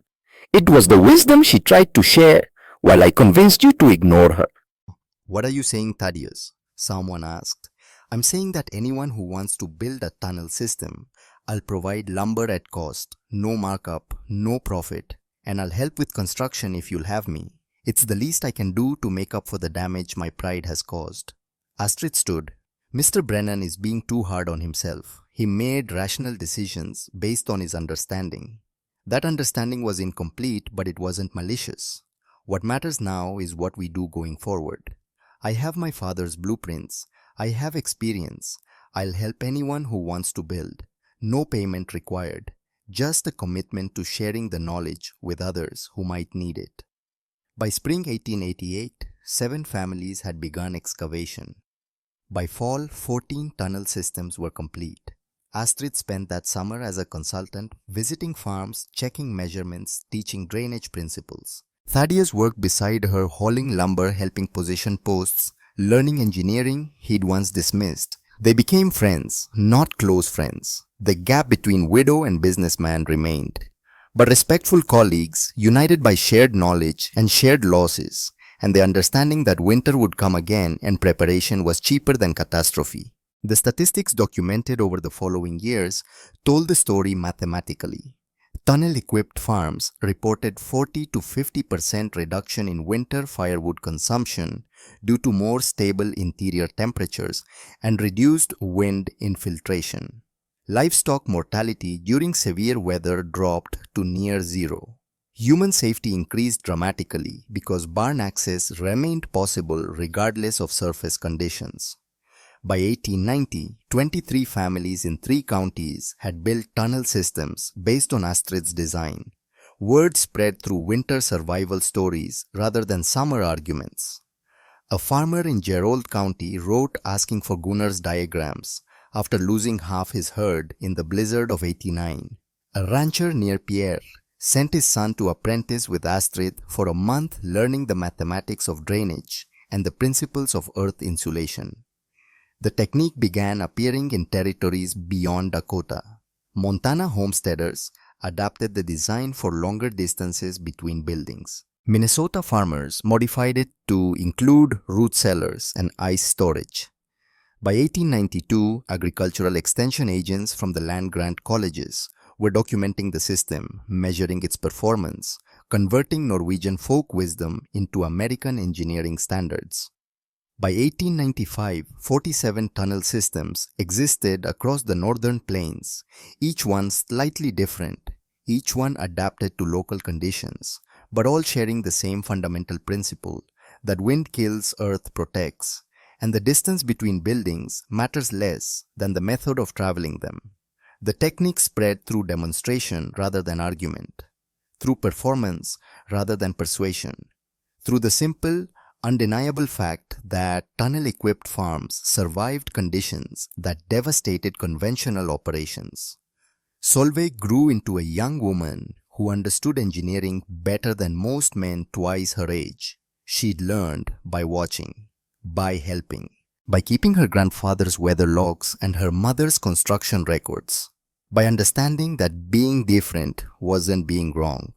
It was the wisdom she tried to share while I convinced you to ignore her." "What are you saying, Thaddeus?" someone asked. "I'm saying that anyone who wants to build a tunnel system, I'll provide lumber at cost, no markup, no profit, and I'll help with construction if you'll have me. It's the least I can do to make up for the damage my pride has caused." Astrid stood. "Mr. Brennan is being too hard on himself. He made rational decisions based on his understanding. That understanding was incomplete, but it wasn't malicious. What matters now is what we do going forward. I have my father's blueprints. I have experience. I'll help anyone who wants to build. No payment required. Just a commitment to sharing the knowledge with others who might need it." By spring 1888, 7 families had begun excavation. By fall, 14 tunnel systems were complete. Astrid spent that summer as a consultant, visiting farms, checking measurements, teaching drainage principles. Thaddeus worked beside her, hauling lumber, helping position posts, learning engineering he'd once dismissed. They became friends, not close friends. The gap between widow and businessman remained, but respectful colleagues, united by shared knowledge and shared losses, and the understanding that winter would come again and preparation was cheaper than catastrophe. The statistics documented over the following years told the story mathematically. Tunnel-equipped farms reported 40 to 50% reduction in winter firewood consumption due to more stable interior temperatures and reduced wind infiltration. Livestock mortality during severe weather dropped to near zero. Human safety increased dramatically because barn access remained possible regardless of surface conditions. By 1890, 23 families in 3 counties had built tunnel systems based on Astrid's design. Word spread through winter survival stories rather than summer arguments. A farmer in Gerald County wrote asking for Gunnar's diagrams after losing half his herd in the blizzard of '89. A rancher near Pierre sent his son to apprentice with Astrid for a month, learning the mathematics of drainage and the principles of earth insulation. The technique began appearing in territories beyond Dakota. Montana homesteaders adapted the design for longer distances between buildings. Minnesota farmers modified it to include root cellars and ice storage. By 1892, agricultural extension agents from the land-grant colleges were documenting the system, measuring its performance, converting Norwegian folk wisdom into American engineering standards. By 1895, 47 tunnel systems existed across the northern plains, each one slightly different, each one adapted to local conditions, but all sharing the same fundamental principle that wind kills, earth protects, and the distance between buildings matters less than the method of traveling them. The technique spread through demonstration rather than argument, through performance rather than persuasion, through the simple, undeniable fact that tunnel-equipped farms survived conditions that devastated conventional operations. Solveig grew into a young woman who understood engineering better than most men twice her age. She'd learned by watching, by helping, by keeping her grandfather's weather logs and her mother's construction records, by understanding that being different wasn't being wrong.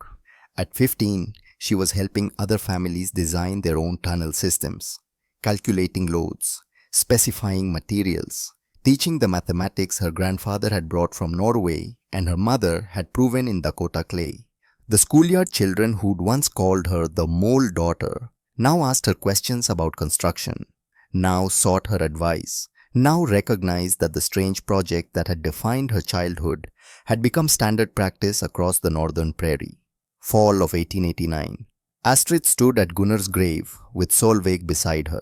At 15, she was helping other families design their own tunnel systems, calculating loads, specifying materials, teaching the mathematics her grandfather had brought from Norway and her mother had proven in Dakota clay. The schoolyard children who'd once called her the mole daughter now asked her questions about construction, now sought her advice, now recognized that the strange project that had defined her childhood had become standard practice across the northern prairie. Fall of 1889. Astrid stood at Gunnar's grave with Solveig beside her.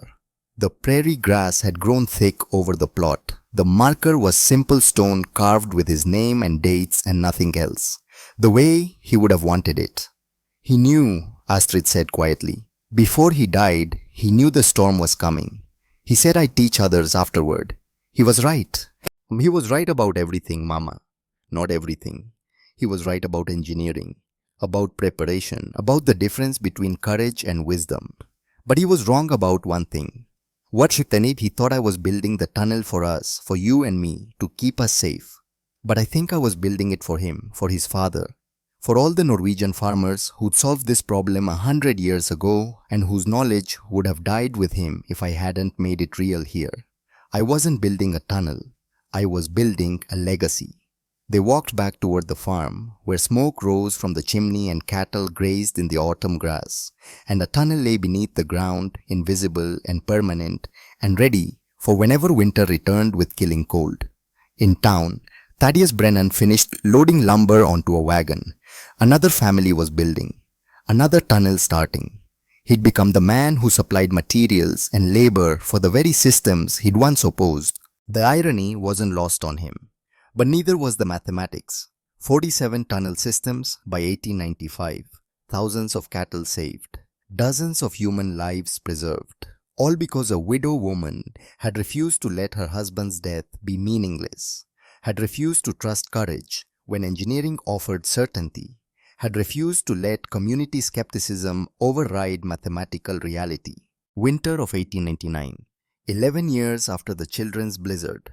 The prairie grass had grown thick over the plot. The marker was simple stone carved with his name and dates and nothing else, the way he would have wanted it. He knew, Astrid said quietly. Before he died, he knew the storm was coming. He said I'd teach others afterward. He was right. He was right about everything, Mama. Not everything. He was right about engineering, about preparation, about the difference between courage and wisdom. But he was wrong about one thing. What Shiktanib, he thought I was building the tunnel for us, for you and me, to keep us safe. But I think I was building it for him, for his father, for all the Norwegian farmers who'd solved this problem 100 years ago and whose knowledge would have died with him if I hadn't made it real here. I wasn't building a tunnel. I was building a legacy. They walked back toward the farm, where smoke rose from the chimney and cattle grazed in the autumn grass, and a tunnel lay beneath the ground, invisible and permanent, and ready for whenever winter returned with killing cold. In town, Thaddeus Brennan finished loading lumber onto a wagon. Another family was building, another tunnel starting. He'd become the man who supplied materials and labor for the very systems he'd once opposed. The irony wasn't lost on him. But neither was the mathematics. 47 tunnel systems by 1895, thousands of cattle saved, dozens of human lives preserved, all because a widow woman had refused to let her husband's death be meaningless, had refused to trust courage when engineering offered certainty, had refused to let community skepticism override mathematical reality. Winter of 1899, 11 years after the children's blizzard.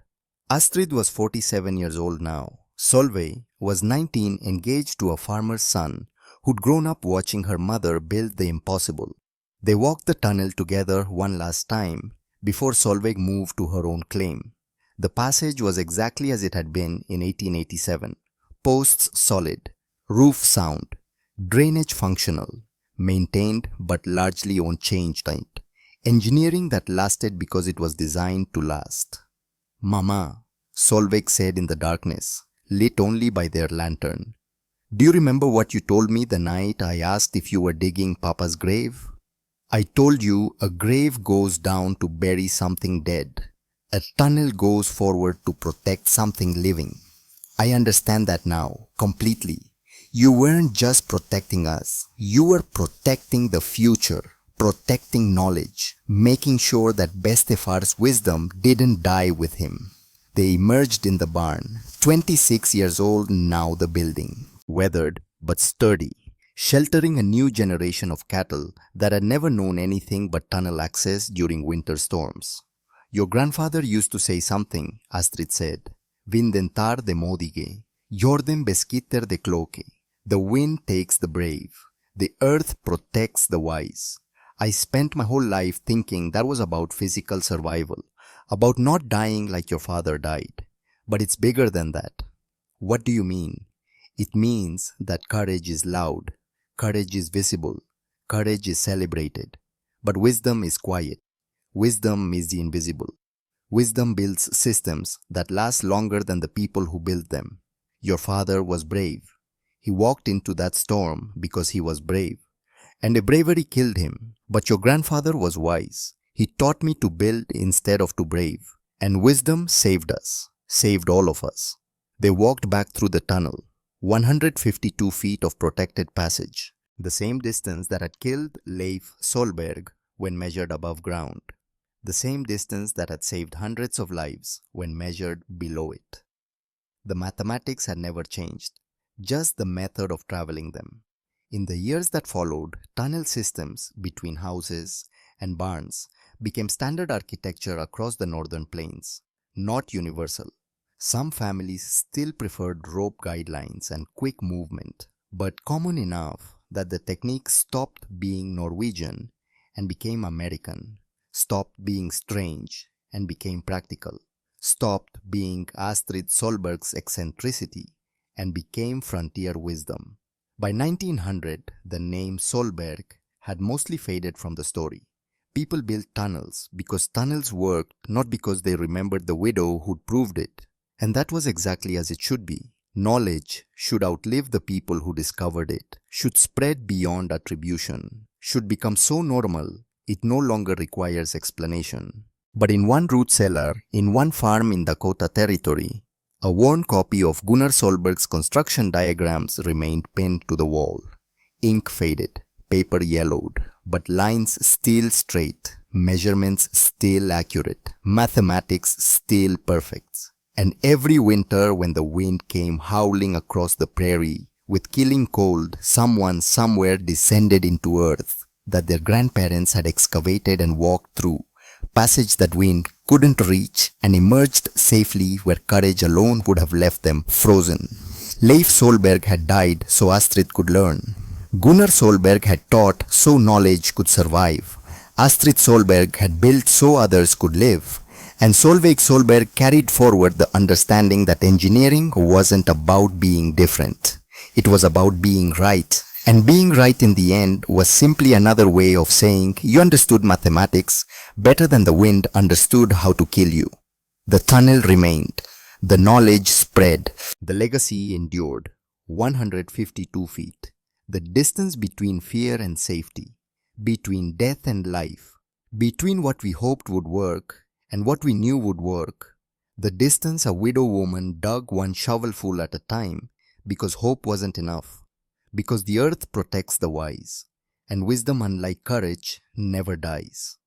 Astrid was 47 years old now. Solveig was 19, engaged to a farmer's son who'd grown up watching her mother build the impossible. They walked the tunnel together one last time before Solveig moved to her own claim. The passage was exactly as it had been in 1887. Posts solid, roof sound, drainage functional, maintained but largely unchanged. Engineering that lasted because it was designed to last. Mama, Solveig said in the darkness, lit only by their lantern. Do you remember what you told me the night I asked if you were digging Papa's grave? I told you a grave goes down to bury something dead. A tunnel goes forward to protect something living. I understand that now, completely. You weren't just protecting us. You were protecting the future, protecting knowledge, making sure that Bestefar's wisdom didn't die with him. They emerged in the barn, 26 years old now the building, weathered but sturdy, sheltering a new generation of cattle that had never known anything but tunnel access during winter storms. Your grandfather used to say something, Astrid said. Vindentar de modige, Jorden beskitter de kloke. The wind takes the brave. The earth protects the wise. I spent my whole life thinking that was about physical survival, about not dying like your father died. But it's bigger than that. What do you mean? It means that courage is loud, courage is visible, courage is celebrated. But wisdom is quiet. Wisdom is the invisible. Wisdom builds systems that last longer than the people who build them. Your father was brave. He walked into that storm because he was brave. And a bravery killed him. But your grandfather was wise. He taught me to build instead of to brave. And wisdom saved us, saved all of us. They walked back through the tunnel, 152 feet of protected passage, the same distance that had killed Leif Solberg when measured above ground. The same distance that had saved hundreds of lives when measured below it. The mathematics had never changed, just the method of traveling them. In the years that followed, tunnel systems between houses and barns became standard architecture across the northern plains, not universal. Some families still preferred rope guidelines and quick movement, but common enough that the technique stopped being Norwegian and became American. Stopped being strange and became practical, stopped being Astrid Solberg's eccentricity and became frontier wisdom. By 1900, the name Solberg had mostly faded from the story. People built tunnels because tunnels worked, not because they remembered the widow who'd proved it. And that was exactly as it should be. Knowledge should outlive the people who discovered it, should spread beyond attribution, should become so normal it no longer requires explanation. But in one root cellar, in one farm in Dakota Territory, a worn copy of Gunnar Solberg's construction diagrams remained pinned to the wall. Ink faded, paper yellowed, but lines still straight, measurements still accurate, mathematics still perfect. And every winter when the wind came howling across the prairie, with killing cold, someone somewhere descended into earth that their grandparents had excavated and walked through, passage that wind couldn't reach, and emerged safely where courage alone would have left them frozen. Leif Solberg had died so Astrid could learn. Gunnar Solberg had taught so knowledge could survive. Astrid Solberg had built so others could live. And Solveig Solberg carried forward the understanding that engineering wasn't about being different. It was about being right. And being right in the end was simply another way of saying you understood mathematics better than the wind understood how to kill you. The tunnel remained. The knowledge spread. The legacy endured. 152 feet. The distance between fear and safety. Between death and life. Between what we hoped would work and what we knew would work. The distance a widow woman dug one shovelful at a time because hope wasn't enough. Because the earth protects the wise, and wisdom, unlike courage, never dies.